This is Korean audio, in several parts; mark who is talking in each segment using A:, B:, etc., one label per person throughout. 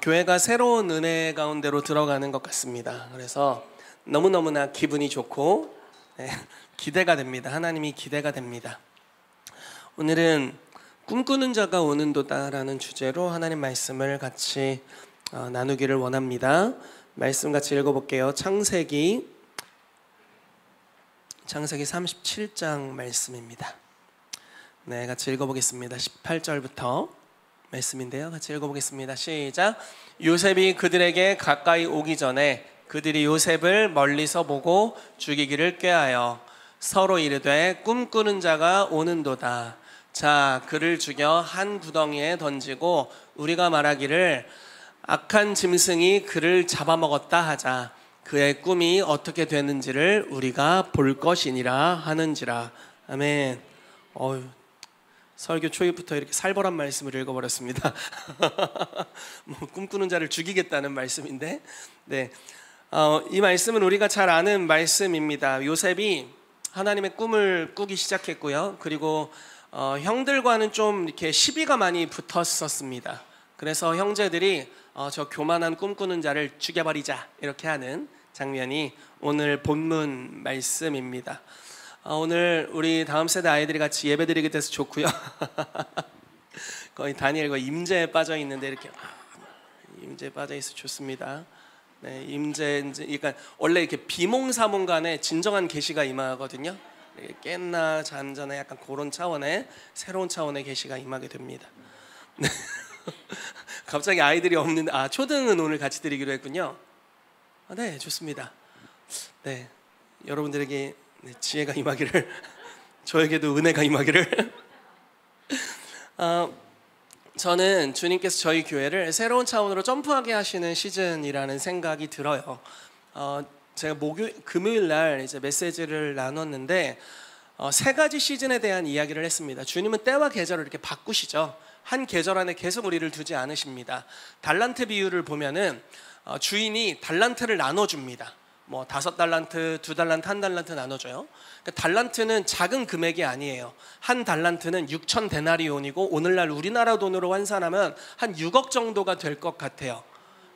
A: 교회가 새로운 은혜 가운데로 들어가는 것 같습니다. 그래서 너무너무나 기분이 좋고 기대가 됩니다. 하나님이 기대가 됩니다. 오늘은 꿈꾸는 자가 오는 도다라는 주제로 하나님 말씀을 같이 나누기를 원합니다. 말씀 같이 읽어볼게요. 창세기 37장 말씀입니다. 네, 같이 읽어보겠습니다. 18절부터 말씀인데요. 같이 읽어보겠습니다. 시작. 요셉이 그들에게 가까이 오기 전에 그들이 요셉을 멀리서 보고 죽이기를 꾀하여 서로 이르되 꿈꾸는 자가 오는도다. 자, 그를 죽여 한 구덩이에 던지고 우리가 말하기를 악한 짐승이 그를 잡아먹었다 하자. 그의 꿈이 어떻게 되는지를 우리가 볼 것이니라 하는지라. 아멘. 설교 초입부터 이렇게 살벌한 말씀을 읽어버렸습니다. 꿈꾸는 자를 죽이겠다는 말씀인데, 이 말씀은 우리가 잘 아는 말씀입니다. 요셉이 하나님의 꿈을 꾸기 시작했고요. 그리고 형들과는 좀 이렇게 시비가 많이 붙었었습니다. 그래서 형제들이 저 교만한 꿈꾸는 자를 죽여버리자 이렇게 하는 장면이 오늘 본문 말씀입니다. 오늘 우리 다음 세대 아이들이 같이 예배드리게 돼서 좋고요. 거의 다니엘과 임재에 빠져 있는데 이렇게 임재에 빠져 있어 좋습니다. 네, 임재 그러니까 원래 이렇게 비몽사몽간에 진정한 계시가 임하거든요. 깼나 잔잖아 약간 그런 차원의 새로운 차원의 계시가 임하게 됩니다. 네. 갑자기 아이들이 없는데 초등은 오늘 같이 드리기로 했군요. 네, 좋습니다. 네, 여러분들에게 지혜가 임하기를 저에게도 은혜가 임하기를. 저는 주님께서 저희 교회를 새로운 차원으로 점프하게 하시는 시즌이라는 생각이 들어요. 제가 금요일 날 이제 메시지를 나눴는데 세 가지 시즌에 대한 이야기를 했습니다. 주님은 때와 계절을 이렇게 바꾸시죠. 한 계절 안에 계속 우리를 두지 않으십니다. 달란트 비유를 보면은 주인이 달란트를 나눠줍니다. 5달란트, 2달란트, 1달란트 나눠줘요. 그러니까 달란트는 작은 금액이 아니에요. 한 달란트는 6천 데나리온이고 오늘날 우리나라 돈으로 환산하면 한 6억 정도가 될 것 같아요.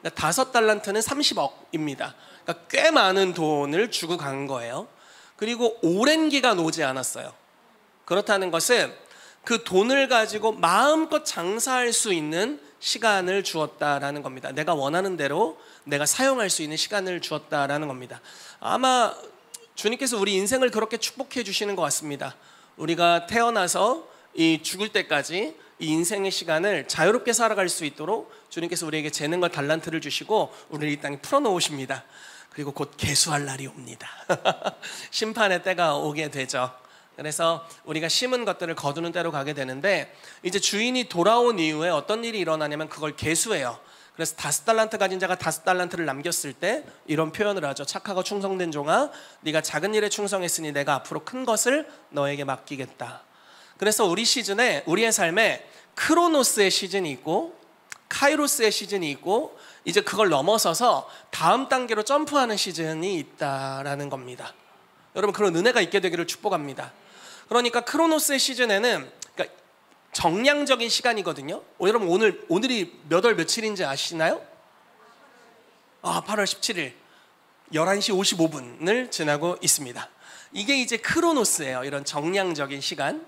A: 그러니까 5달란트는 30억입니다. 그러니까 꽤 많은 돈을 주고 간 거예요. 그리고 오랜 기간 오지 않았어요. 그렇다는 것은 그 돈을 가지고 마음껏 장사할 수 있는 시간을 주었다라는 겁니다. 내가 원하는 대로 내가 사용할 수 있는 시간을 주었다라는 겁니다. 아마 주님께서 우리 인생을 그렇게 축복해 주시는 것 같습니다. 우리가 태어나서 이 죽을 때까지 이 인생의 시간을 자유롭게 살아갈 수 있도록 주님께서 우리에게 재능과 달란트를 주시고 우리를 이 땅에 풀어놓으십니다. 그리고 곧 계수할 날이 옵니다. 심판의 때가 오게 되죠. 그래서 우리가 심은 것들을 거두는 대로 가게 되는데 이제 주인이 돌아온 이후에 어떤 일이 일어나냐면 그걸 계수해요. 그래서 5달란트 가진 자가 5달란트를 남겼을 때 이런 표현을 하죠. 착하고 충성된 종아, 네가 작은 일에 충성했으니 내가 앞으로 큰 것을 너에게 맡기겠다. 그래서 우리 시즌에 우리의 삶에 크로노스의 시즌이 있고 카이로스의 시즌이 있고 이제 그걸 넘어서서 다음 단계로 점프하는 시즌이 있다라는 겁니다. 여러분 그런 은혜가 있게 되기를 축복합니다. 그러니까 크로노스의 시즌에는 그러니까 정량적인 시간이거든요. 여러분 오늘이 몇 월 며칠인지 아시나요? 8월 17일 11시 55분을 지나고 있습니다. 이게 이제 크로노스예요. 이런 정량적인 시간.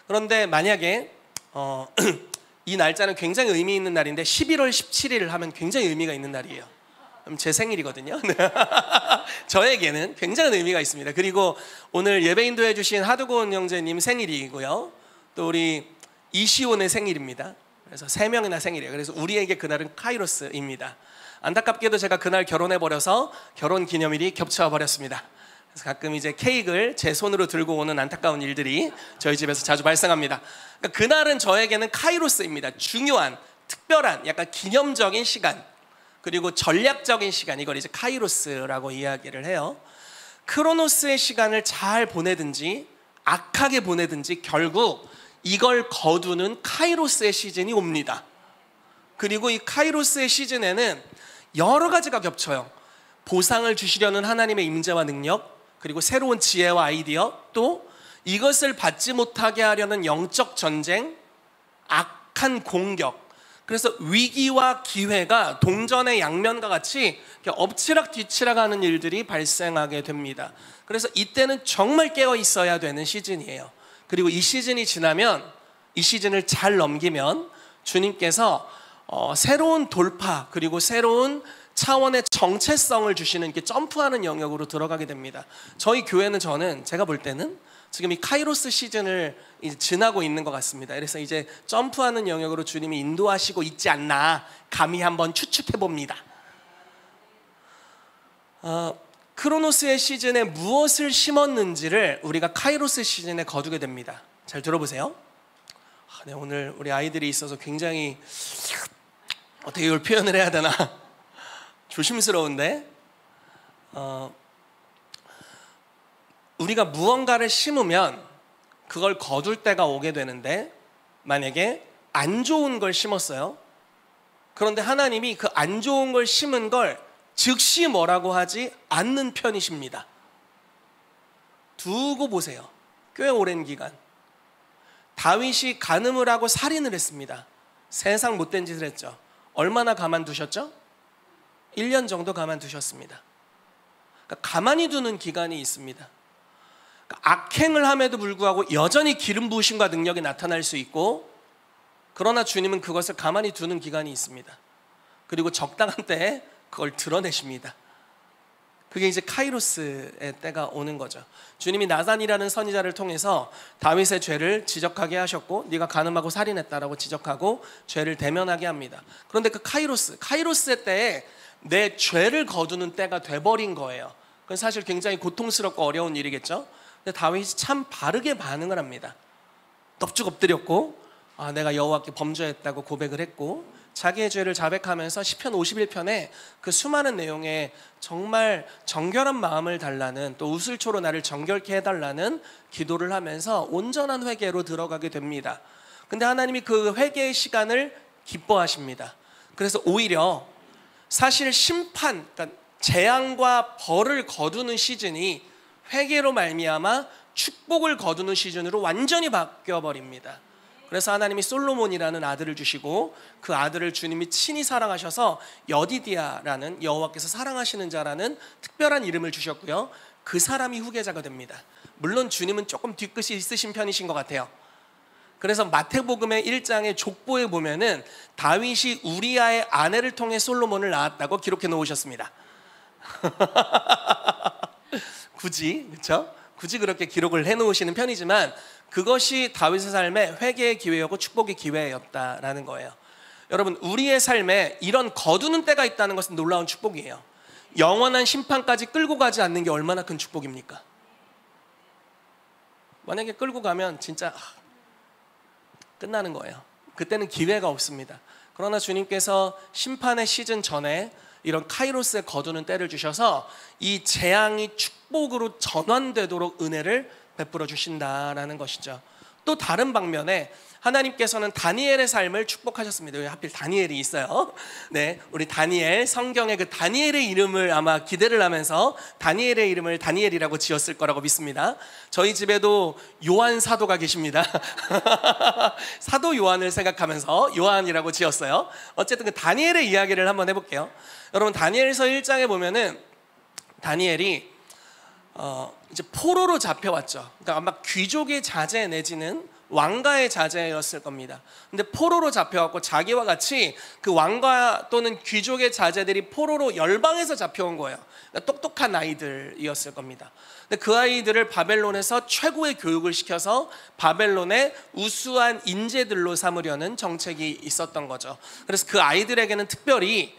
A: 그런데 만약에 이 날짜는 굉장히 의미 있는 날인데 11월 17일 하면 굉장히 의미가 있는 날이에요. 제 생일이거든요. 저에게는 굉장한 의미가 있습니다. 그리고 오늘 예배 인도해 주신 하두곤 형제님 생일이고요. 또 우리 이시온의 생일입니다. 그래서 3명이나 생일이에요. 그래서 우리에게 그날은 카이로스입니다. 안타깝게도 제가 그날 결혼해버려서 결혼 기념일이 겹쳐 버렸습니다. 그래서 가끔 이제 케이크를 제 손으로 들고 오는 안타까운 일들이 저희 집에서 자주 발생합니다. 그러니까 그날은 저에게는 카이로스입니다. 중요한, 특별한, 약간 기념적인 시간. 그리고 전략적인 시간, 이걸 이제 카이로스라고 이야기를 해요. 크로노스의 시간을 잘 보내든지 악하게 보내든지 결국 이걸 거두는 카이로스의 시즌이 옵니다. 그리고 이 카이로스의 시즌에는 여러 가지가 겹쳐요. 보상을 주시려는 하나님의 임재와 능력, 그리고 새로운 지혜와 아이디어, 또 이것을 받지 못하게 하려는 영적 전쟁, 악한 공격, 그래서 위기와 기회가 동전의 양면과 같이 엎치락 뒤치락 하는 일들이 발생하게 됩니다. 그래서 이때는 정말 깨어 있어야 되는 시즌이에요. 그리고 이 시즌이 지나면, 이 시즌을 잘 넘기면 주님께서 새로운 돌파 그리고 새로운 차원의 정체성을 주시는, 이렇게 점프하는 영역으로 들어가게 됩니다. 저희 교회는, 제가 볼 때는 지금 이 카이로스 시즌을 이제 지나고 있는 것 같습니다. 그래서 이제 점프하는 영역으로 주님이 인도하시고 있지 않나 감히 한번 추측해 봅니다. 크로노스의 시즌에 무엇을 심었는지를 우리가 카이로스 시즌에 거두게 됩니다. 잘 들어보세요. 네, 오늘 우리 아이들이 있어서 굉장히 어떻게 이걸 표현을 해야 되나 조심스러운데, 우리가 무언가를 심으면 그걸 거둘 때가 오게 되는데, 만약에 안 좋은 걸 심었어요. 그런데 하나님이 그 안 좋은 걸 심은 걸 즉시 뭐라고 하지 않는 편이십니다. 두고 보세요. 꽤 오랜 기간 다윗이 간음을 하고 살인을 했습니다. 세상 못된 짓을 했죠. 얼마나 가만두셨죠? 1년 정도 가만두셨습니다. 그러니까 가만히 두는 기간이 있습니다. 그러니까 악행을 함에도 불구하고 여전히 기름 부으심과 능력이 나타날 수 있고, 그러나 주님은 그것을 가만히 두는 기간이 있습니다. 그리고 적당한 때에 그걸 드러내십니다. 그게 이제 카이로스의 때가 오는 거죠. 주님이 나단이라는 선지자를 통해서 다윗의 죄를 지적하게 하셨고, 네가 간음하고 살인했다라고 지적하고 죄를 대면하게 합니다. 그런데 그 카이로스의 때에 내 죄를 거두는 때가 돼버린 거예요. 그건 사실 굉장히 고통스럽고 어려운 일이겠죠. 근데 다윗이 참 바르게 반응을 합니다. 넙죽 엎드렸고, 내가 여호와께 범죄했다고 고백을 했고, 자기의 죄를 자백하면서 시편 51편에 그 수많은 내용에 정말 정결한 마음을 달라는, 또 우슬초로 나를 정결케 해달라는 기도를 하면서 온전한 회개로 들어가게 됩니다. 근데 하나님이 그 회개의 시간을 기뻐하십니다. 그래서 오히려 사실 심판, 그러니까 재앙과 벌을 거두는 시즌이 회개로 말미암아 축복을 거두는 시즌으로 완전히 바뀌어버립니다. 그래서 하나님이 솔로몬이라는 아들을 주시고, 그 아들을 주님이 친히 사랑하셔서 여디디아라는, 여호와께서 사랑하시는 자라는 특별한 이름을 주셨고요. 그 사람이 후계자가 됩니다. 물론 주님은 조금 뒤끝이 있으신 편이신 것 같아요. 그래서 마태복음의 1장의 족보에 보면은 다윗이 우리아의 아내를 통해 솔로몬을 낳았다고 기록해 놓으셨습니다. 굳이, 그렇죠? 굳이 그렇게 기록을 해놓으시는 편이지만, 그것이 다윗의 삶에 회개의 기회였고 축복의 기회였다라는 거예요. 여러분, 우리의 삶에 이런 거두는 때가 있다는 것은 놀라운 축복이에요. 영원한 심판까지 끌고 가지 않는 게 얼마나 큰 축복입니까? 만약에 끌고 가면 진짜 끝나는 거예요. 그때는 기회가 없습니다. 그러나 주님께서 심판의 시즌 전에 이런 카이로스에 거두는 때를 주셔서 이 재앙이 축복으로 전환되도록 은혜를 베풀어 주신다라는 것이죠. 또 다른 방면에 하나님께서는 다니엘의 삶을 축복하셨습니다. 왜 하필 다니엘이 있어요? 네, 우리 다니엘, 성경의 그 다니엘의 이름을 아마 기대를 하면서 다니엘의 이름을 다니엘이라고 지었을 거라고 믿습니다. 저희 집에도 요한 사도가 계십니다. 사도 요한을 생각하면서 요한이라고 지었어요. 어쨌든 그 다니엘의 이야기를 한번 해볼게요. 여러분, 다니엘서 1장에 보면은 다니엘이 이제 포로로 잡혀왔죠. 그러니까 아마 귀족의 자제 내지는 왕가의 자제였을 겁니다. 근데 포로로 잡혀왔고, 자기와 같이 그 왕가 또는 귀족의 자제들이 포로로 열방에서 잡혀온 거예요. 그러니까 똑똑한 아이들이었을 겁니다. 근데 그 아이들을 바벨론에서 최고의 교육을 시켜서 바벨론의 우수한 인재들로 삼으려는 정책이 있었던 거죠. 그래서 그 아이들에게는 특별히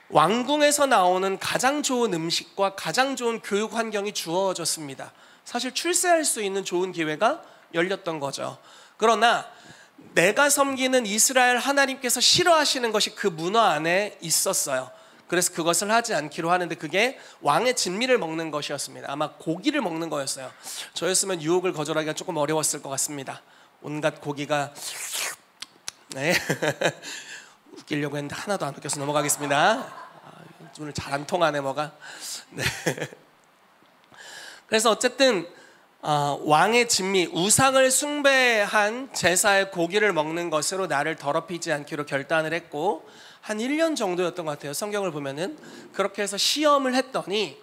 A: 왕궁에서 나오는 가장 좋은 음식과 가장 좋은 교육 환경이 주어졌습니다. 사실 출세할 수 있는 좋은 기회가 열렸던 거죠. 그러나 내가 섬기는 이스라엘 하나님께서 싫어하시는 것이 그 문화 안에 있었어요. 그래서 그것을 하지 않기로 하는데, 그게 왕의 진미를 먹는 것이었습니다. 아마 고기를 먹는 거였어요. 저였으면 유혹을 거절하기가 조금 어려웠을 것 같습니다. 온갖 고기가 웃기려고 했는데 하나도 안 웃겨서 넘어가겠습니다. 오늘 잘 안 통하네 뭐가. 네. 그래서 어쨌든 왕의 진미, 우상을 숭배한 제사의 고기를 먹는 것으로 나를 더럽히지 않기로 결단을 했고, 한 1년 정도였던 것 같아요. 성경을 보면은. 그렇게 해서 시험을 했더니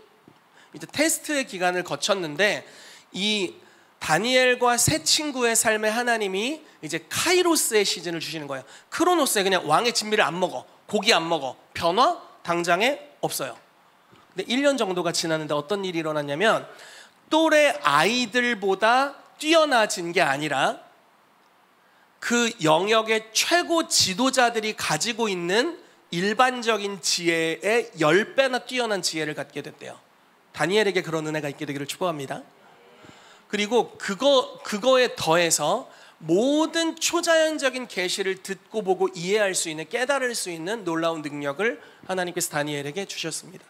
A: 이제 테스트의 기간을 거쳤는데, 이 다니엘과 세 친구의 삶에 하나님이 이제 카이로스의 시즌을 주시는 거예요. 크로노스에 그냥 왕의 진미를 안 먹어, 고기 안 먹어, 변화 당장에 없어요. 근데 1년 정도가 지났는데 어떤 일이 일어났냐면, 또래 아이들보다 뛰어나진 게 아니라 그 영역의 최고 지도자들이 가지고 있는 일반적인 지혜의 10배나 뛰어난 지혜를 갖게 됐대요. 다니엘에게 그런 은혜가 있게 되기를 축복합니다. 그리고 그거에 더해서 모든 초자연적인 계시를 듣고 보고 이해할 수 있는, 깨달을 수 있는 놀라운 능력을 하나님께서 다니엘에게 주셨습니다.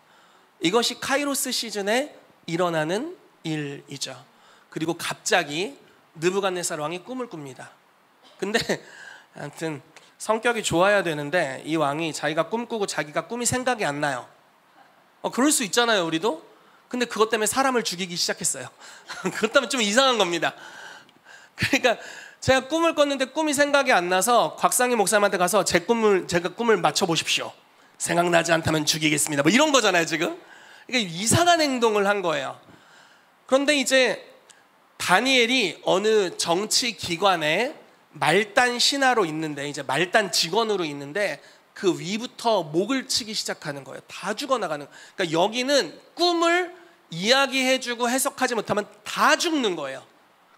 A: 이것이 카이로스 시즌에 일어나는 일이죠. 그리고 갑자기 느부갓네살 왕이 꿈을 꿉니다. 근데 아무튼 성격이 좋아야 되는데 이 왕이 자기가 꿈꾸고 자기가 꿈이 생각이 안 나요. 그럴 수 있잖아요, 우리도. 근데 그것 때문에 사람을 죽이기 시작했어요. 그것 때문에 좀 이상한 겁니다. 그러니까 제가 꿈을 꿨는데 꿈이 생각이 안 나서 곽상희 목사님한테 가서 제가 꿈을 맞춰보십시오. 생각나지 않다면 죽이겠습니다. 뭐 이런 거잖아요, 지금. 그러니까 이상한 행동을 한 거예요. 그런데 이제 다니엘이 어느 정치 기관에 말단 신하로 있는데, 이제 말단 직원으로 있는데, 그 위부터 목을 치기 시작하는 거예요. 다 죽어나가는 거예요. 그러니까 여기는 꿈을 이야기해주고 해석하지 못하면 다 죽는 거예요.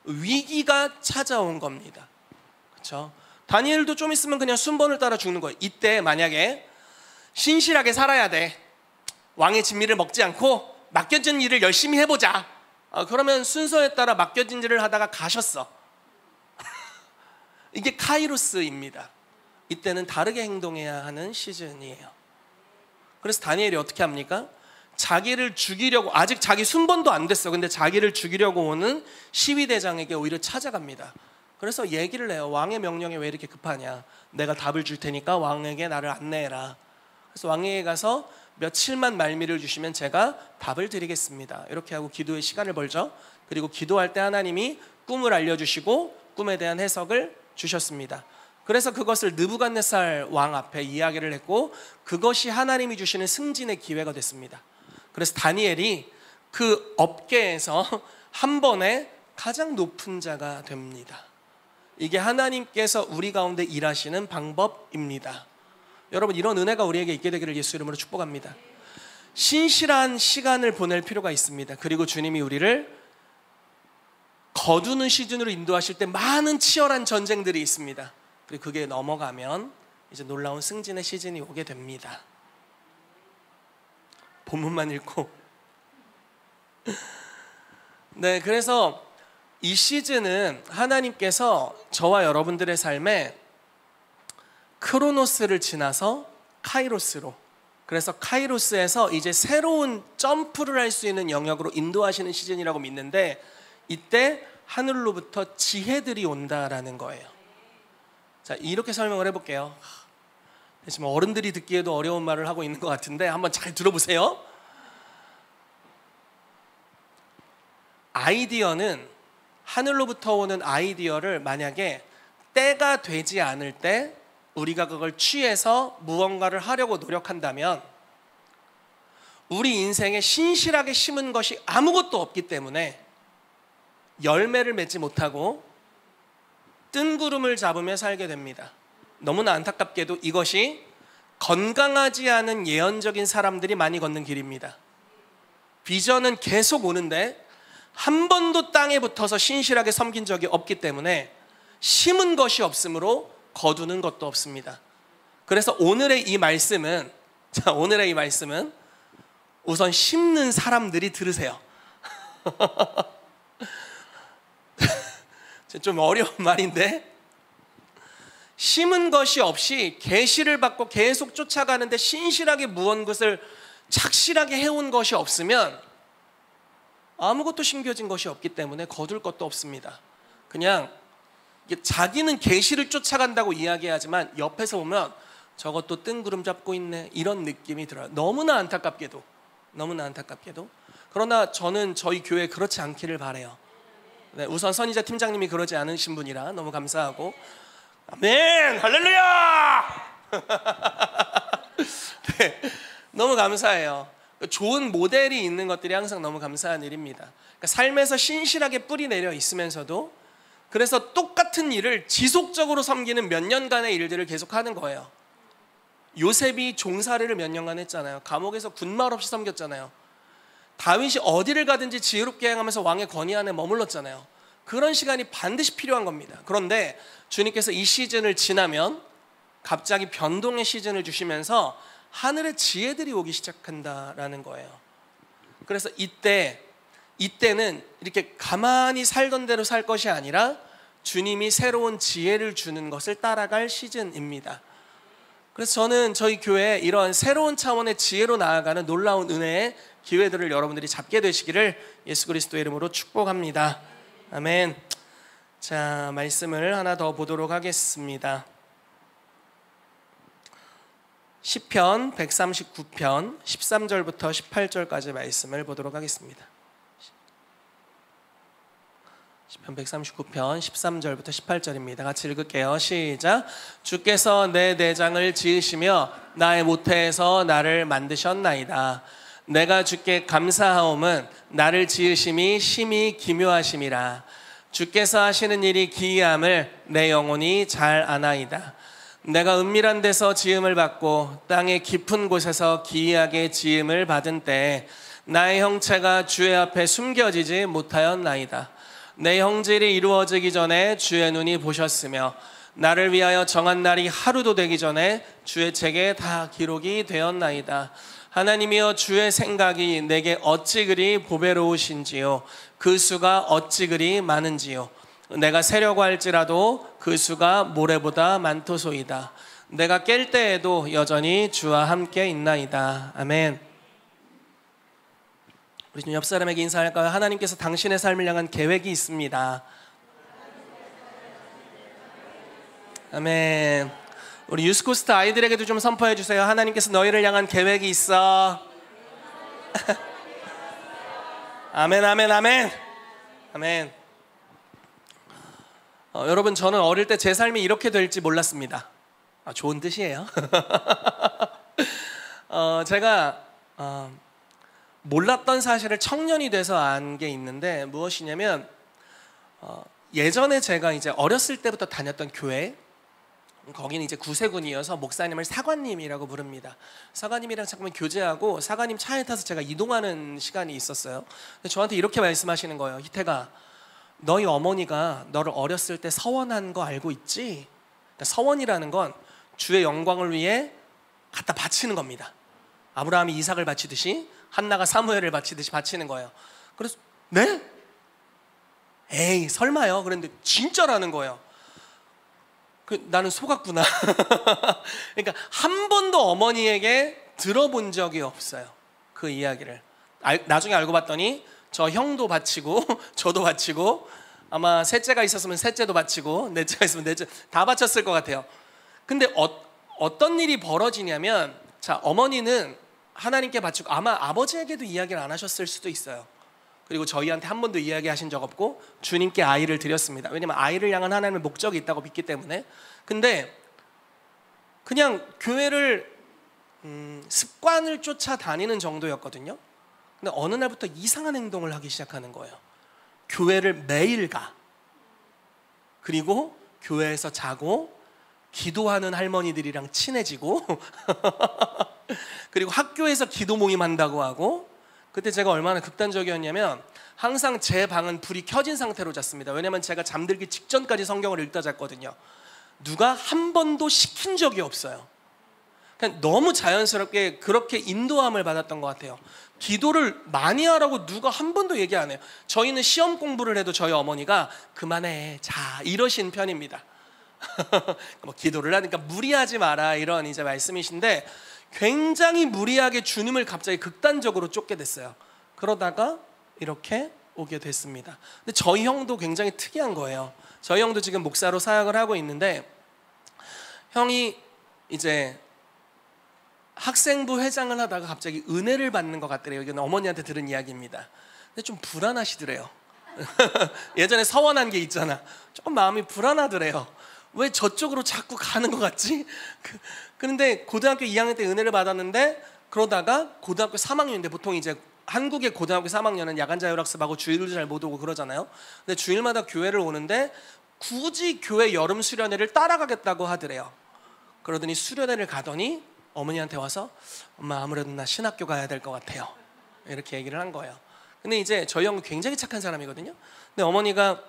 A: 위기가 찾아온 겁니다. 그렇죠? 다니엘도 좀 있으면 그냥 순번을 따라 죽는 거예요. 이때 만약에 신실하게 살아야 돼, 왕의 진미를 먹지 않고 맡겨진 일을 열심히 해보자, 그러면 순서에 따라 맡겨진 일을 하다가 가셨어. 이게 카이로스입니다. 이때는 다르게 행동해야 하는 시즌이에요. 그래서 다니엘이 어떻게 합니까? 자기를 죽이려고, 아직 자기 순번도 안 됐어. 근데 자기를 죽이려고 오는 시위대장에게 오히려 찾아갑니다. 그래서 얘기를 해요. 왕의 명령에 왜 이렇게 급하냐, 내가 답을 줄 테니까 왕에게 나를 안내해라. 그래서 왕에게 가서 며칠만 말미를 주시면 제가 답을 드리겠습니다. 이렇게 하고 기도의 시간을 벌죠. 그리고 기도할 때 하나님이 꿈을 알려주시고 꿈에 대한 해석을 주셨습니다. 그래서 그것을 느부갓네살 왕 앞에 이야기를 했고, 그것이 하나님이 주시는 승진의 기회가 됐습니다. 그래서 다니엘이 그 업계에서 한 번에 가장 높은 자가 됩니다. 이게 하나님께서 우리 가운데 일하시는 방법입니다. 여러분, 이런 은혜가 우리에게 있게 되기를 예수 이름으로 축복합니다. 신실한 시간을 보낼 필요가 있습니다. 그리고 주님이 우리를 거두는 시즌으로 인도하실 때 많은 치열한 전쟁들이 있습니다. 그리고 그게 넘어가면 이제 놀라운 승진의 시즌이 오게 됩니다. 본문만 읽고 네, 그래서 이 시즌은 하나님께서 저와 여러분들의 삶에 크로노스를 지나서 카이로스로, 그래서 카이로스에서 이제 새로운 점프를 할 수 있는 영역으로 인도하시는 시즌이라고 믿는데, 이때 하늘로부터 지혜들이 온다라는 거예요. 자, 이렇게 설명을 해볼게요. 지금 어른들이 듣기에도 어려운 말을 하고 있는 것 같은데 한번 잘 들어보세요. 아이디어는, 하늘로부터 오는 아이디어를 만약에 때가 되지 않을 때 우리가 그걸 취해서 무언가를 하려고 노력한다면 우리 인생에 신실하게 심은 것이 아무것도 없기 때문에 열매를 맺지 못하고 뜬구름을 잡으며 살게 됩니다. 너무나 안타깝게도 이것이 건강하지 않은 예언적인 사람들이 많이 걷는 길입니다. 비전은 계속 오는데 한 번도 땅에 붙어서 신실하게 섬긴 적이 없기 때문에 심은 것이 없으므로 거두는 것도 없습니다. 그래서 오늘의 이 말씀은, 오늘의 이 말씀은 우선 심는 사람들이 들으세요. 좀 어려운 말인데, 심은 것이 없이 계시를 받고 계속 쫓아가는데 신실하게 무언것을 착실하게 해온 것이 없으면 아무것도 심겨진 것이 없기 때문에 거둘 것도 없습니다. 그냥 자기는 계시를 쫓아간다고 이야기하지만 옆에서 보면 저것도 뜬구름 잡고 있네, 이런 느낌이 들어요. 너무나 안타깝게도. 그러나 저는 저희 교회 그렇지 않기를 바라요. 네, 우선 선이자 팀장님이 그러지 않으신 분이라 너무 감사하고, 아멘, 할렐루야. 네, 너무 감사해요. 좋은 모델이 있는 것들이 항상 너무 감사한 일입니다. 그러니까 삶에서 신실하게 뿌리 내려 있으면서도, 그래서 똑같은 일을 지속적으로 섬기는 몇 년간의 일들을 계속하는 거예요. 요셉이 종살이를 몇 년간 했잖아요. 감옥에서 군말 없이 섬겼잖아요. 다윗이 어디를 가든지 지혜롭게 행하면서 왕의 권위 안에 머물렀잖아요. 그런 시간이 반드시 필요한 겁니다. 그런데 주님께서 이 시즌을 지나면 갑자기 변동의 시즌을 주시면서 하늘의 지혜들이 오기 시작한다라는 거예요. 그래서 이때는 이렇게 가만히 살던 대로 살 것이 아니라 주님이 새로운 지혜를 주는 것을 따라갈 시즌입니다. 그래서 저는 저희 교회에 이런 새로운 차원의 지혜로 나아가는 놀라운 은혜의 기회들을 여러분들이 잡게 되시기를 예수 그리스도의 이름으로 축복합니다. 아멘. 자, 말씀을 하나 더 보도록 하겠습니다. 시편 139편 13절부터 18절까지 말씀을 보도록 하겠습니다. 시편 139편 13절부터 18절입니다. 같이 읽을게요. 시작. 주께서 내 내장을 지으시며 나의 모태에서 나를 만드셨나이다. 내가 주께 감사하옴은 나를 지으심이 심히 기묘하심이라. 주께서 하시는 일이 기이함을 내 영혼이 잘 아나이다. 내가 은밀한 데서 지음을 받고 땅의 깊은 곳에서 기이하게 지음을 받은 때에 나의 형체가 주의 앞에 숨겨지지 못하였나이다. 내 형질이 이루어지기 전에 주의 눈이 보셨으며 나를 위하여 정한 날이 하루도 되기 전에 주의 책에 다 기록이 되었나이다. 하나님이여, 주의 생각이 내게 어찌 그리 보배로우신지요, 그 수가 어찌 그리 많은지요. 내가 세려고 할지라도 그 수가 모래보다 많도소이다. 내가 깰 때에도 여전히 주와 함께 있나이다. 아멘. 우리 좀 옆 사람에게 인사할까요? 하나님께서 당신의 삶을 향한 계획이 있습니다. 아멘. 우리 유스코스트 아이들에게도 좀 선포해 주세요. 하나님께서 너희를 향한 계획이 있어. 아멘, 아멘, 아멘, 아멘. 여러분, 저는 어릴 때 제 삶이 이렇게 될지 몰랐습니다. 좋은 뜻이에요. 제가 몰랐던 사실을 청년이 돼서 안 게 있는데, 무엇이냐면 예전에 제가 이제 어렸을 때부터 다녔던 교회, 거기는 이제 구세군이어서 목사님을 사관님이라고 부릅니다. 사관님이랑 잠깐만 교제하고 사관님 차에 타서 제가 이동하는 시간이 있었어요. 근데 저한테 이렇게 말씀하시는 거예요. 희태가, 너희 어머니가 너를 어렸을 때 서원한 거 알고 있지? 그러니까 서원이라는 건 주의 영광을 위해 갖다 바치는 겁니다. 아브라함이 이삭을 바치듯이, 한나가 사무엘을 바치듯이 바치는 거예요. 그래서 네? 에이 설마요? 그런데 진짜라는 거예요. 나는 속았구나. 그러니까 한 번도 어머니에게 들어본 적이 없어요, 그 이야기를. 나중에 알고 봤더니 저 형도 바치고 저도 바치고, 아마 셋째가 있었으면 셋째도 바치고 넷째가 있으면 넷째 다 바쳤을 것 같아요. 근데 어떤 일이 벌어지냐면, 자, 어머니는 하나님께 바치고 아마 아버지에게도 이야기를 안 하셨을 수도 있어요. 그리고 저희한테 한 번도 이야기하신 적 없고 주님께 아이를 드렸습니다. 왜냐면 아이를 향한 하나님의 목적이 있다고 믿기 때문에. 근데 그냥 교회를 습관을 쫓아 다니는 정도였거든요. 근데 어느 날부터 이상한 행동을 하기 시작하는 거예요. 교회를 매일 가. 그리고 교회에서 자고 기도하는 할머니들이랑 친해지고 그리고 학교에서 기도 모임한다고 하고. 그때 제가 얼마나 극단적이었냐면, 항상 제 방은 불이 켜진 상태로 잤습니다. 왜냐면 제가 잠들기 직전까지 성경을 읽다 잤거든요. 누가 한 번도 시킨 적이 없어요. 그냥 너무 자연스럽게 그렇게 인도함을 받았던 것 같아요. 기도를 많이 하라고 누가 한 번도 얘기 안 해요. 저희는 시험 공부를 해도 저희 어머니가 그만해, 자, 이러신 편입니다. 뭐 기도를 하니까 무리하지 마라, 이런 이제 말씀이신데, 굉장히 무리하게 주님을 갑자기 극단적으로 쫓게 됐어요. 그러다가 이렇게 오게 됐습니다. 근데 저희 형도 굉장히 특이한 거예요. 저희 형도 지금 목사로 사역을 하고 있는데, 형이 이제 학생부 회장을 하다가 갑자기 은혜를 받는 것 같더래요. 이건 어머니한테 들은 이야기입니다. 근데 좀 불안하시더래요. 예전에 서원한 게 있잖아. 조금 마음이 불안하더래요. 왜 저쪽으로 자꾸 가는 것 같지? 그런데 고등학교 2학년 때 은혜를 받았는데, 그러다가 고등학교 3학년인데, 보통 이제 한국의 고등학교 3학년은 야간 자율학습하고 주일도 잘 못 오고 그러잖아요. 근데 주일마다 교회를 오는데 굳이 교회 여름 수련회를 따라가겠다고 하더래요. 그러더니 수련회를 가더니 어머니한테 와서 엄마 아무래도 나 신학교 가야 될 것 같아요, 이렇게 얘기를 한 거예요. 근데 이제 저희 형은 굉장히 착한 사람이거든요. 근데 어머니가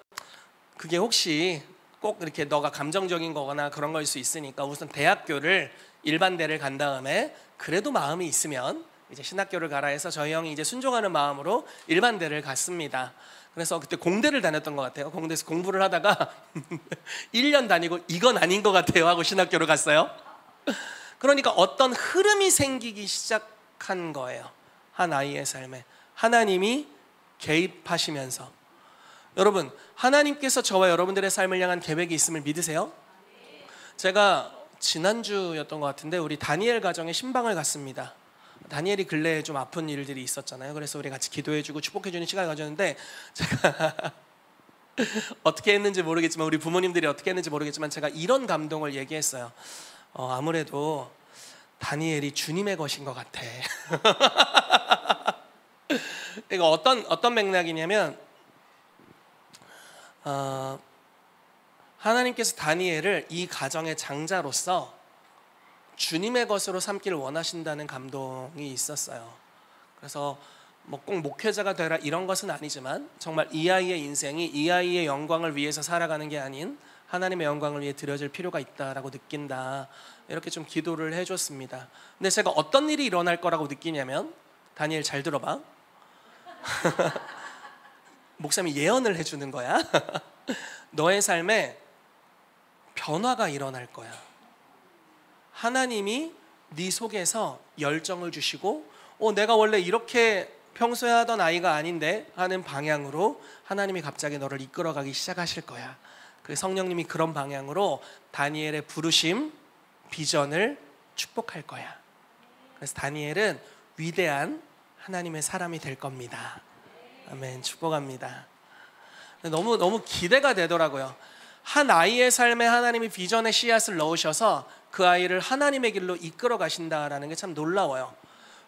A: 그게 혹시 꼭 이렇게 너가 감정적인 거거나 그런 걸 수 있으니까 우선 대학교를 일반대를 간 다음에 그래도 마음이 있으면 이제 신학교를 가라 해서 저희 형이 이제 순종하는 마음으로 일반대를 갔습니다. 그래서 그때 공대를 다녔던 것 같아요. 공대에서 공부를 하다가 1년 다니고 이건 아닌 것 같아요 하고 신학교를 갔어요. 그러니까 어떤 흐름이 생기기 시작한 거예요. 한 아이의 삶에 하나님이 개입하시면서. 여러분, 하나님께서 저와 여러분들의 삶을 향한 계획이 있음을 믿으세요? 제가 지난주였던 것 같은데 우리 다니엘 가정에 신방을 갔습니다. 다니엘이 근래에 좀 아픈 일들이 있었잖아요. 그래서 우리 같이 기도해주고 축복해주는 시간을 가졌는데, 제가 어떻게 했는지 모르겠지만, 우리 부모님들이 어떻게 했는지 모르겠지만 제가 이런 감동을 얘기했어요. 아무래도 다니엘이 주님의 것인 것 같아. 이거 어떤 맥락이냐면, 하나님께서 다니엘을 이 가정의 장자로서 주님의 것으로 삼기를 원하신다는 감동이 있었어요. 그래서 뭐 꼭 목회자가 되라 이런 것은 아니지만, 정말 이 아이의 인생이 이 아이의 영광을 위해서 살아가는 게 아닌 하나님의 영광을 위해 드려질 필요가 있다라고 느낀다, 이렇게 좀 기도를 해줬습니다. 근데 제가 어떤 일이 일어날 거라고 느끼냐면, 다니엘 잘 들어봐. 목사님이 예언을 해주는 거야. 너의 삶에 변화가 일어날 거야. 하나님이 네 속에서 열정을 주시고, 내가 원래 이렇게 평소에 하던 아이가 아닌데 하는 방향으로 하나님이 갑자기 너를 이끌어가기 시작하실 거야. 그 성령님이 그런 방향으로 다니엘의 부르심, 비전을 축복할 거야. 그래서 다니엘은 위대한 하나님의 사람이 될 겁니다. 아멘. 축복합니다. 너무 기대가 되더라고요. 한 아이의 삶에 하나님이 비전의 씨앗을 넣으셔서 그 아이를 하나님의 길로 이끌어 가신다라는 게 참 놀라워요.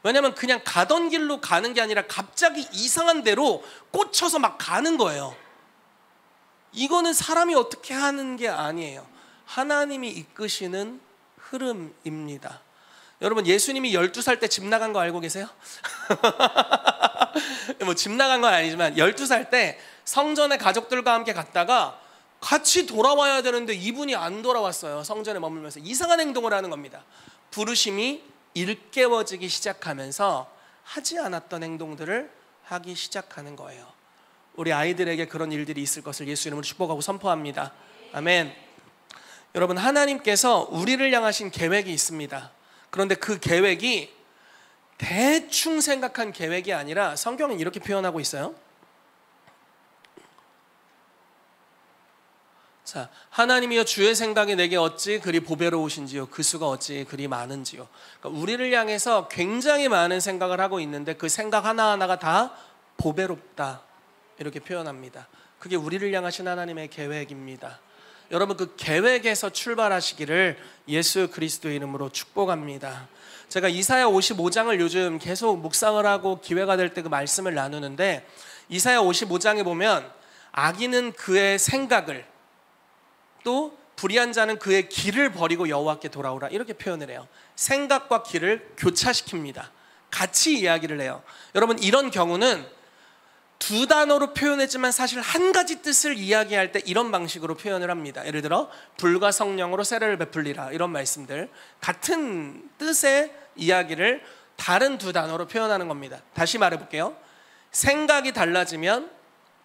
A: 왜냐하면 그냥 가던 길로 가는 게 아니라 갑자기 이상한 데로 꽂혀서 막 가는 거예요. 이거는 사람이 어떻게 하는 게 아니에요. 하나님이 이끄시는 흐름입니다. 여러분, 예수님이 12살 때 집 나간 거 알고 계세요? 뭐 집 나간 건 아니지만 12살 때 성전에 가족들과 함께 갔다가 같이 돌아와야 되는데 이분이 안 돌아왔어요. 성전에 머물면서 이상한 행동을 하는 겁니다. 부르심이 일깨워지기 시작하면서 하지 않았던 행동들을 하기 시작하는 거예요. 우리 아이들에게 그런 일들이 있을 것을 예수 이름으로 축복하고 선포합니다. 아멘. 여러분, 하나님께서 우리를 향하신 계획이 있습니다. 그런데 그 계획이 대충 생각한 계획이 아니라 성경은 이렇게 표현하고 있어요. 자, 하나님이여 주의 생각이 내게 어찌 그리 보배로우신지요, 그 수가 어찌 그리 많은지요. 그러니까 우리를 향해서 굉장히 많은 생각을 하고 있는데 그 생각 하나하나가 다 보배롭다, 이렇게 표현합니다. 그게 우리를 향하신 하나님의 계획입니다. 여러분, 그 계획에서 출발하시기를 예수 그리스도의 이름으로 축복합니다. 제가 이사야 55장을 요즘 계속 묵상을 하고 기회가 될 때 그 말씀을 나누는데, 이사야 55장에 보면 악인은 그의 생각을, 또 불의한 자는 그의 길을 버리고 여호와께 돌아오라, 이렇게 표현을 해요. 생각과 길을 교차시킵니다. 같이 이야기를 해요. 여러분, 이런 경우는 두 단어로 표현했지만 사실 한 가지 뜻을 이야기할 때 이런 방식으로 표현을 합니다. 예를 들어 불과 성령으로 세례를 베풀리라, 이런 말씀들, 같은 뜻의 이야기를 다른 두 단어로 표현하는 겁니다. 다시 말해볼게요. 생각이 달라지면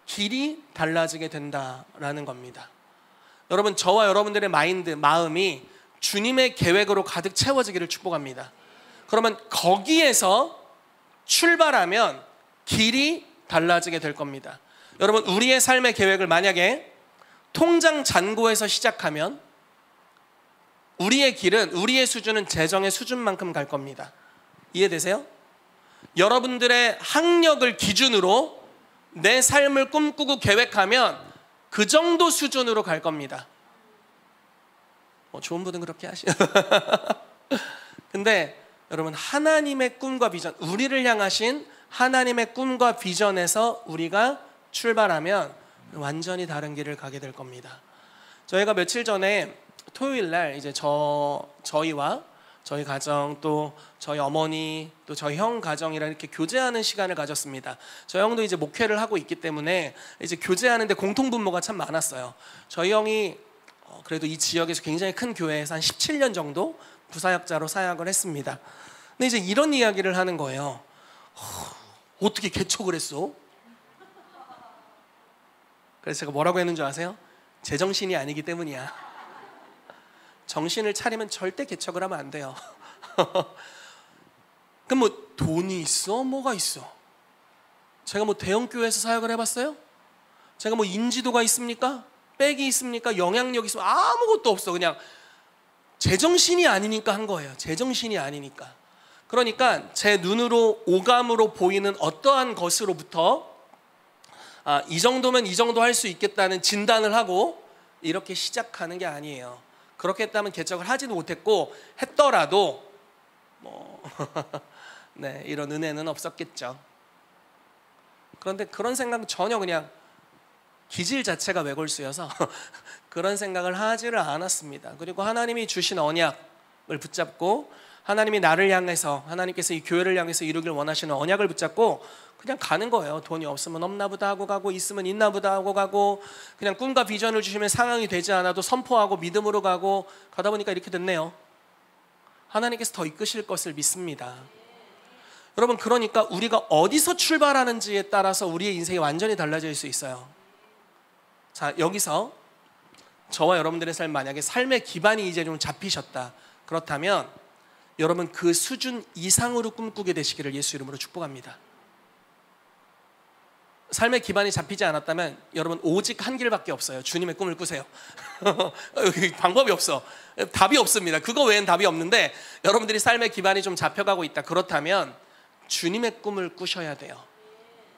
A: 길이 달라지게 된다라는 겁니다. 여러분, 저와 여러분들의 마음이 주님의 계획으로 가득 채워지기를 축복합니다. 그러면 거기에서 출발하면 길이 달라지게 될 겁니다. 여러분, 우리의 삶의 계획을 만약에 통장 잔고에서 시작하면 우리의 길은, 우리의 수준은 재정의 수준만큼 갈 겁니다. 이해되세요? 여러분들의 학력을 기준으로 내 삶을 꿈꾸고 계획하면 그 정도 수준으로 갈 겁니다. 좋은 분은 그렇게 하시죠. 근데 여러분, 하나님의 꿈과 비전, 우리를 향하신 하나님의 꿈과 비전에서 우리가 출발하면 완전히 다른 길을 가게 될 겁니다. 저희가 며칠 전에 토요일 날 이제 저희와 저희 가정, 또 저희 어머니, 또 저희 형 가정이랑 이렇게 교제하는 시간을 가졌습니다. 저희 형도 이제 목회를 하고 있기 때문에 이제 교제하는데 공통분모가 참 많았어요. 저희 형이 그래도 이 지역에서 굉장히 큰 교회에서 한 17년 정도 부사역자로 사역을 했습니다. 근데 이제 이런 이야기를 하는 거예요. 어떻게 개척을 했어? 그래서 제가 뭐라고 했는 줄 아세요? 제정신이 아니기 때문이야. 정신을 차리면 절대 개척을 하면 안 돼요. 그럼 뭐 돈이 있어? 뭐가 있어? 제가 뭐 대형 교회에서 사역을 해봤어요? 제가 뭐 인지도가 있습니까? 빽이 있습니까? 영향력이 있습니까? 아무것도 없어. 그냥 제정신이 아니니까 한 거예요. 제정신이 아니니까. 그러니까 제 눈으로 오감으로 보이는 어떠한 것으로부터 이 정도면 이 정도 할 수 있겠다는 진단을 하고 이렇게 시작하는 게 아니에요. 그렇게 했다면 개척을 하지도 못했고, 했더라도 네, 이런 은혜는 없었겠죠. 그런데 그런 생각은 전혀 그냥 기질 자체가 외골수여서 그런 생각을 하지를 않았습니다. 그리고 하나님이 주신 언약을 붙잡고, 하나님이 나를 향해서, 하나님께서 이 교회를 향해서 이루길 원하시는 언약을 붙잡고 그냥 가는 거예요. 돈이 없으면 없나 보다 하고 가고, 있으면 있나 보다 하고 가고, 그냥 꿈과 비전을 주시면 상황이 되지 않아도 선포하고 믿음으로 가고, 가다 보니까 이렇게 됐네요. 하나님께서 더 이끄실 것을 믿습니다. 여러분, 그러니까 우리가 어디서 출발하는지에 따라서 우리의 인생이 완전히 달라질 수 있어요. 자, 여기서 저와 여러분들의 삶, 만약에 삶의 기반이 이제 좀 잡히셨다, 그렇다면 여러분 그 수준 이상으로 꿈꾸게 되시기를 예수 이름으로 축복합니다. 삶의 기반이 잡히지 않았다면 여러분 오직 한 길밖에 없어요. 주님의 꿈을 꾸세요. 방법이 없어. 답이 없습니다. 그거 외엔 답이 없는데, 여러분들이 삶의 기반이 좀 잡혀가고 있다, 그렇다면 주님의 꿈을 꾸셔야 돼요.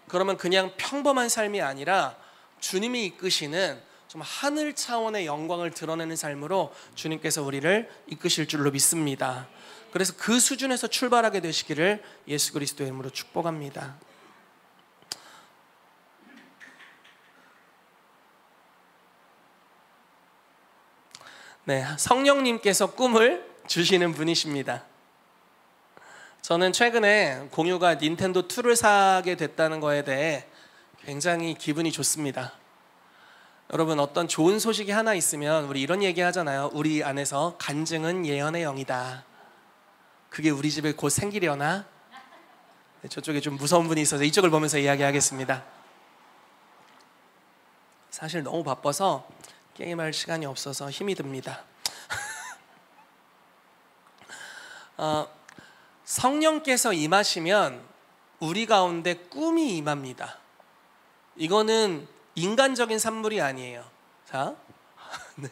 A: 그러면 그냥 평범한 삶이 아니라 주님이 이끄시는 좀 하늘 차원의 영광을 드러내는 삶으로 주님께서 우리를 이끄실 줄로 믿습니다. 그래서 그 수준에서 출발하게 되시기를 예수 그리스도의 이름으로 축복합니다. 네, 성령님께서 꿈을 주시는 분이십니다. 저는 최근에 공유가 닌텐도 2를 사게 됐다는 거에 대해 굉장히 기분이 좋습니다. 여러분, 어떤 좋은 소식이 하나 있으면 우리 이런 얘기 하잖아요. 우리 안에서 간증은 예언의 영이다. 그게 우리 집에 곧 생기려나? 네, 저쪽에 좀 무서운 분이 있어서 이쪽을 보면서 이야기하겠습니다. 사실 너무 바빠서 게임할 시간이 없어서 힘이 듭니다. 성령께서 임하시면 우리 가운데 꿈이 임합니다. 이거는 인간적인 산물이 아니에요. 자, 네.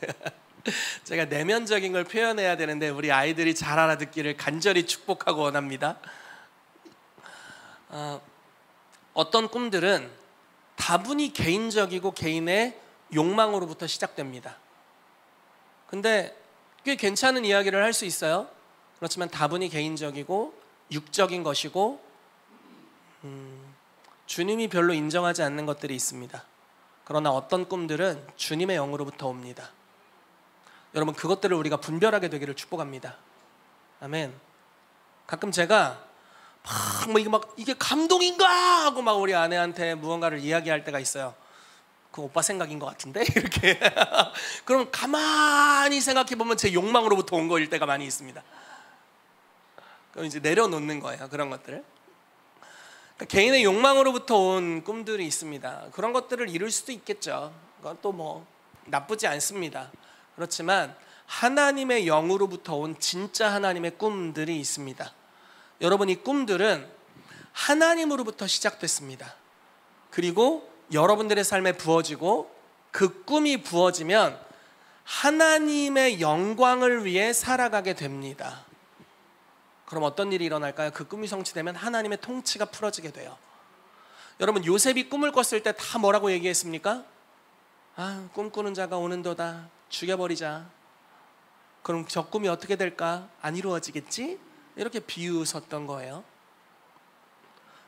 A: 제가 내면적인 걸 표현해야 되는데 우리 아이들이 잘 알아듣기를 간절히 축복하고 원합니다. 어떤 꿈들은 다분히 개인적이고 개인의 욕망으로부터 시작됩니다. 근데 꽤 괜찮은 이야기를 할 수 있어요. 그렇지만 다분히 개인적이고 육적인 것이고 주님이 별로 인정하지 않는 것들이 있습니다. 그러나 어떤 꿈들은 주님의 영으로부터 옵니다. 여러분, 그것들을 우리가 분별하게 되기를 축복합니다. 아멘. 가끔 제가 이게 감동인가 하고 막 우리 아내한테 무언가를 이야기할 때가 있어요. 그 오빠 생각인 것 같은데 이렇게. 그럼 가만히 생각해 보면 제 욕망으로부터 온 거일 때가 많이 있습니다. 그럼 이제 내려놓는 거예요, 그런 것들을. 그러니까 개인의 욕망으로부터 온 꿈들이 있습니다. 그런 것들을 이룰 수도 있겠죠. 그건 또 뭐 나쁘지 않습니다. 그렇지만 하나님의 영으로부터 온 진짜 하나님의 꿈들이 있습니다. 여러분, 이 꿈들은 하나님으로부터 시작됐습니다. 그리고 여러분들의 삶에 부어지고, 그 꿈이 부어지면 하나님의 영광을 위해 살아가게 됩니다. 그럼 어떤 일이 일어날까요? 그 꿈이 성취되면 하나님의 통치가 풀어지게 돼요. 여러분, 요셉이 꿈을 꿨을 때 다 뭐라고 얘기했습니까? 꿈꾸는 자가 오는도다. 죽여버리자. 그럼 저 꿈이 어떻게 될까? 안 이루어지겠지? 이렇게 비웃었던 거예요.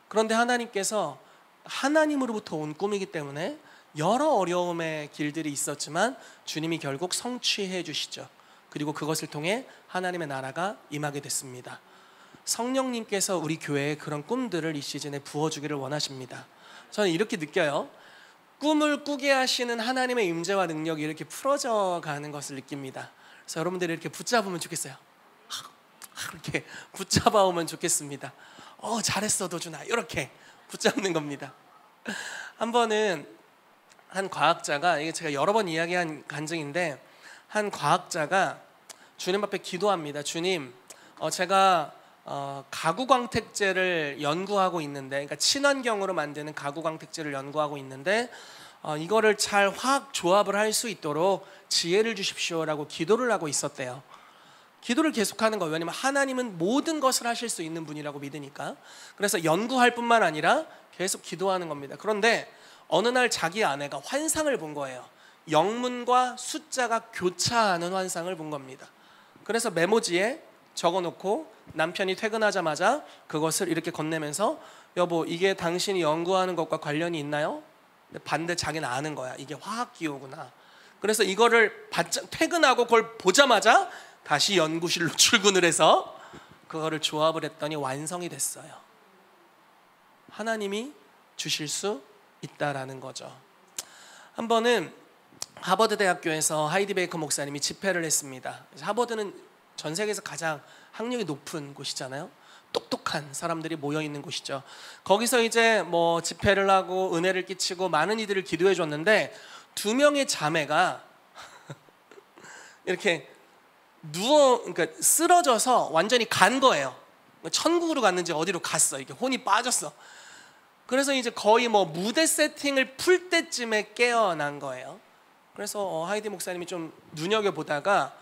A: 그런데 하나님께서 하나님으로부터 온 꿈이기 때문에 여러 어려움의 길들이 있었지만 주님이 결국 성취해 주시죠. 그리고 그것을 통해 하나님의 나라가 임하게 됐습니다. 성령님께서 우리 교회에 그런 꿈들을 이 시즌에 부어주기를 원하십니다. 저는 이렇게 느껴요. 꿈을 꾸게 하시는 하나님의 임재와 능력이 이렇게 풀어져 가는 것을 느낍니다. 그래서 여러분들이 이렇게 붙잡으면 좋겠어요. 이렇게 붙잡아오면 좋겠습니다. 잘했어 도준아, 이렇게 붙잡는 겁니다. 한 번은 한 과학자가, 이게 제가 여러 번 이야기한 간증인데, 한 과학자가 주님 앞에 기도합니다. 주님, 제가 가구광택제를 연구하고 있는데, 그러니까 친환경으로 만드는 가구광택제를 연구하고 있는데 이거를 잘 화학 조합을 할 수 있도록 지혜를 주십시오라고 기도를 하고 있었대요. 기도를 계속하는 거예요. 왜냐하면 하나님은 모든 것을 하실 수 있는 분이라고 믿으니까. 그래서 연구할 뿐만 아니라 계속 기도하는 겁니다. 그런데 어느 날 자기 아내가 환상을 본 거예요. 영문과 숫자가 교차하는 환상을 본 겁니다. 그래서 메모지에 적어놓고 남편이 퇴근하자마자 그것을 이렇게 건네면서, 여보, 이게 당신이 연구하는 것과 관련이 있나요? 반대, 자기는 아는 거야. 이게 화학기호구나. 그래서 이거를 퇴근하고 그걸 보자마자 다시 연구실로 출근을 해서 그거를 조합을 했더니 완성이 됐어요. 하나님이 주실 수 있다라는 거죠. 한 번은 하버드 대학교에서 하이디 베이커 목사님이 집회를 했습니다. 하버드는 전 세계에서 가장 학력이 높은 곳이잖아요. 똑똑한 사람들이 모여 있는 곳이죠. 거기서 이제 뭐 집회를 하고 은혜를 끼치고 많은 이들을 기도해 줬는데, 두 명의 자매가 이렇게 그러니까 쓰러져서 완전히 간 거예요. 천국으로 갔는지 어디로 갔어. 이게 혼이 빠졌어. 그래서 이제 거의 뭐 무대 세팅을 풀 때쯤에 깨어난 거예요. 그래서 하이디 목사님이 좀 눈여겨보다가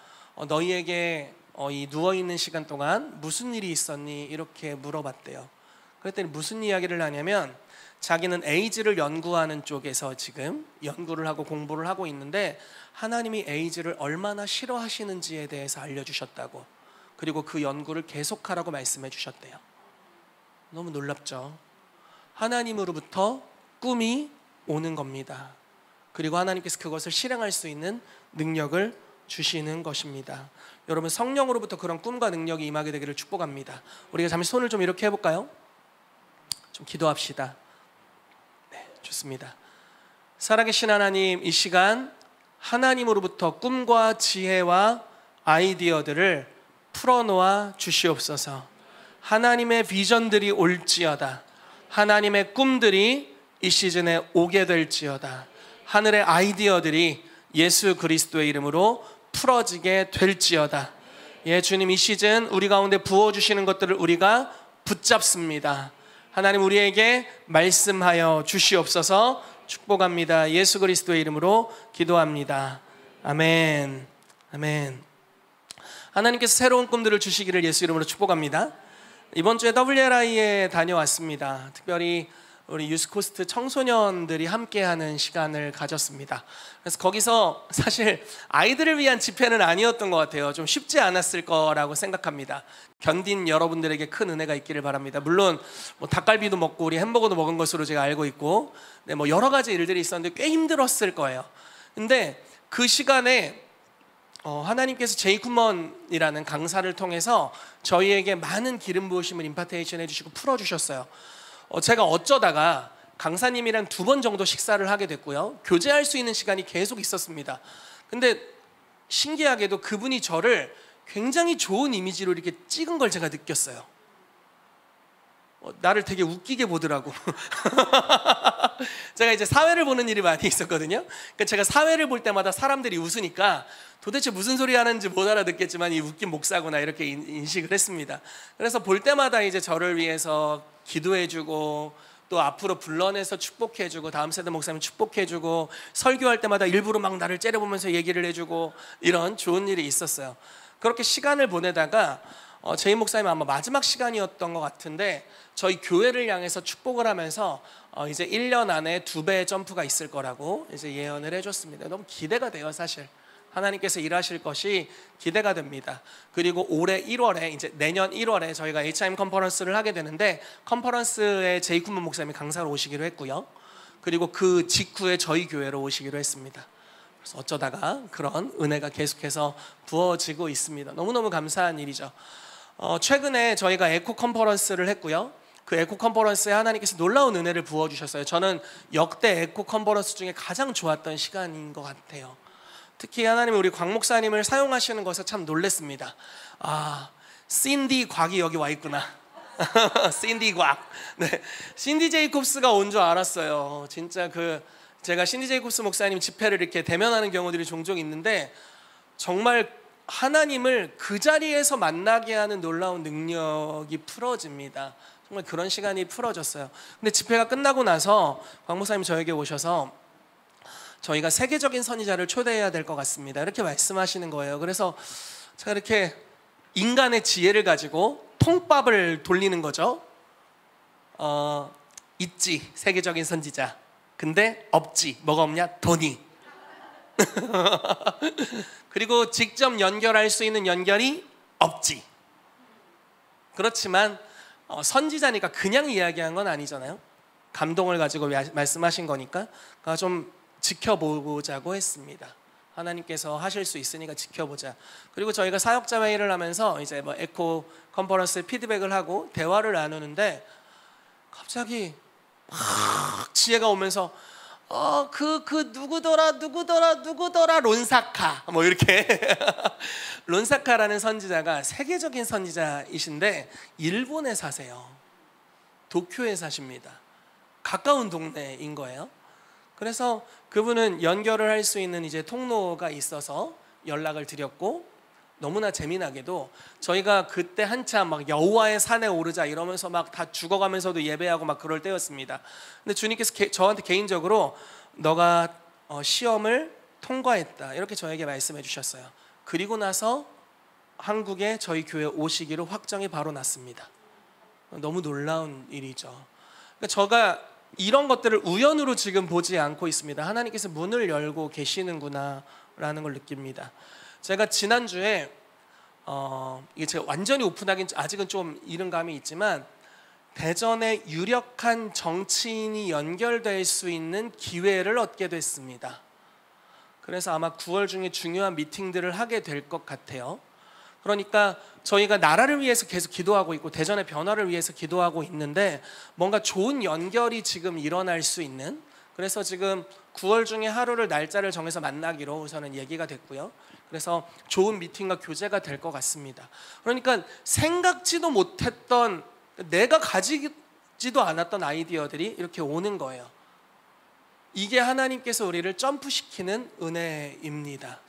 A: 너희에게 이 누워있는 시간 동안 무슨 일이 있었니? 이렇게 물어봤대요. 그랬더니 무슨 이야기를 하냐면, 자기는 에이즈를 연구하는 쪽에서 지금 연구를 하고 공부를 하고 있는데, 하나님이 에이즈를 얼마나 싫어하시는지에 대해서 알려주셨다고, 그리고 그 연구를 계속하라고 말씀해 주셨대요. 너무 놀랍죠? 하나님으로부터 꿈이 오는 겁니다. 그리고 하나님께서 그것을 실행할 수 있는 능력을 주시는 것입니다. 여러분, 성령으로부터 그런 꿈과 능력이 임하게 되기를 축복합니다. 우리가 잠시 손을 좀 이렇게 해볼까요? 좀 기도합시다. 네, 좋습니다. 살아계신 하나님, 이 시간 하나님으로부터 꿈과 지혜와 아이디어들을 풀어놓아 주시옵소서. 하나님의 비전들이 올지어다. 하나님의 꿈들이 이 시즌에 오게 될지어다. 하늘의 아이디어들이 예수 그리스도의 이름으로 풀어지게 될지어다. 예, 주님, 이 시즌 우리 가운데 부어주시는 것들을 우리가 붙잡습니다. 하나님, 우리에게 말씀하여 주시옵소서. 축복합니다. 예수 그리스도의 이름으로 기도합니다. 아멘. 아멘. 하나님께서 새로운 꿈들을 주시기를 예수 이름으로 축복합니다. 이번 주에 WLI에 다녀왔습니다. 특별히 우리 유스코스트 청소년들이 함께하는 시간을 가졌습니다. 그래서 거기서 사실 아이들을 위한 집회는 아니었던 것 같아요. 좀 쉽지 않았을 거라고 생각합니다. 견딘 여러분들에게 큰 은혜가 있기를 바랍니다. 물론 뭐 닭갈비도 먹고 우리 햄버거도 먹은 것으로 제가 알고 있고, 네, 뭐 여러 가지 일들이 있었는데 꽤 힘들었을 거예요. 근데 그 시간에 하나님께서 제이 쿠먼이라는 강사를 통해서 저희에게 많은 기름 부으심을 임파테이션 해주시고 풀어주셨어요. 제가 어쩌다가 강사님이랑 2번 정도 식사를 하게 됐고요. 교제할 수 있는 시간이 계속 있었습니다. 근데 신기하게도 그분이 저를 굉장히 좋은 이미지로 이렇게 찍은 걸 제가 느꼈어요. 나를 되게 웃기게 보더라고. 제가 이제 사회를 보는 일이 많이 있었거든요. 그러니까 제가 사회를 볼 때마다 사람들이 웃으니까 도대체 무슨 소리 하는지 못 알아듣겠지만 이 웃긴 목사구나, 이렇게 인식을 했습니다. 그래서 볼 때마다 이제 저를 위해서 기도해주고, 또 앞으로 불러내서 축복해주고, 다음 세대 목사님 축복해주고, 설교할 때마다 일부러 막 나를 째려보면서 얘기를 해주고, 이런 좋은 일이 있었어요. 그렇게 시간을 보내다가 제임 목사님 아마 마지막 시간이었던 것 같은데 저희 교회를 향해서 축복을 하면서 이제 1년 안에 2배의 점프가 있을 거라고 이제 예언을 해줬습니다. 너무 기대가 돼요. 사실 하나님께서 일하실 것이 기대가 됩니다. 그리고 올해 1월에 이제 내년 1월에 저희가 HIM 컨퍼런스를 하게 되는데 컨퍼런스에 제이쿠먼 목사님이 강사로 오시기로 했고요. 그리고 그 직후에 저희 교회로 오시기로 했습니다. 그래서 어쩌다가 그런 은혜가 계속해서 부어지고 있습니다. 너무너무 감사한 일이죠. 최근에 저희가 에코 컨퍼런스를 했고요. 그 에코 컨퍼런스에 하나님께서 놀라운 은혜를 부어주셨어요. 저는 역대 에코 컨퍼런스 중에 가장 좋았던 시간인 것 같아요. 특히 하나님이 우리 곽 목사님을 사용하시는 것에 참 놀랐습니다. 신디 곽이 여기 와 있구나. 신디 곽. 네, 신디 제이콥스가 온 줄 알았어요. 진짜 제가 신디 제이콥스 목사님 집회를 이렇게 대면하는 경우들이 종종 있는데 정말 하나님을 그 자리에서 만나게 하는 놀라운 능력이 풀어집니다. 정말 그런 시간이 풀어졌어요. 근데 집회가 끝나고 나서 곽 목사님 저에게 오셔서 저희가 세계적인 선지자를 초대해야 될 것 같습니다. 이렇게 말씀하시는 거예요. 그래서 제가 이렇게 인간의 지혜를 가지고 통밥을 돌리는 거죠. 있지, 세계적인 선지자. 근데 없지. 뭐가 없냐? 돈이. 그리고 직접 연결할 수 있는 연결이 없지. 그렇지만 선지자니까 그냥 이야기한 건 아니잖아요. 감동을 가지고 말씀하신 거니까 좀 지켜보자고 했습니다. 하나님께서 하실 수 있으니까 지켜보자. 그리고 저희가 사역자 회의를 하면서 이제 에코 컨퍼런스 피드백을 하고 대화를 나누는데 갑자기 막 지혜가 오면서 누구더라 론사카 뭐 이렇게 론사카라는 선지자가 세계적인 선지자이신데 일본에 사세요. 도쿄에 사십니다. 가까운 동네인 거예요. 그래서 그분은 연결을 할 수 있는 이제 통로가 있어서 연락을 드렸고, 너무나 재미나게도 저희가 그때 한참 막 여호와의 산에 오르자 이러면서 막 다 죽어가면서도 예배하고 막 그럴 때였습니다. 근데 주님께서 저한테 개인적으로 너가 시험을 통과했다 이렇게 저에게 말씀해 주셨어요. 그리고 나서 한국에 저희 교회 오시기로 확정이 바로 났습니다. 너무 놀라운 일이죠. 그러니까 제가 이런 것들을 우연으로 지금 보지 않고 있습니다. 하나님께서 문을 열고 계시는구나 라는 걸 느낍니다. 제가 지난주에 이게 제가 완전히 오픈하긴 아직은 좀 이른 감이 있지만 대전에 유력한 정치인이 연결될 수 있는 기회를 얻게 됐습니다. 그래서 아마 9월 중에 중요한 미팅들을 하게 될 것 같아요. 그러니까 저희가 나라를 위해서 계속 기도하고 있고 대전의 변화를 위해서 기도하고 있는데 뭔가 좋은 연결이 지금 일어날 수 있는, 그래서 지금 9월 중에 하루를 날짜를 정해서 만나기로 우선은 얘기가 됐고요. 그래서 좋은 미팅과 교제가 될 것 같습니다. 그러니까 생각지도 못했던, 내가 가지지도 않았던 아이디어들이 이렇게 오는 거예요. 이게 하나님께서 우리를 점프시키는 은혜입니다.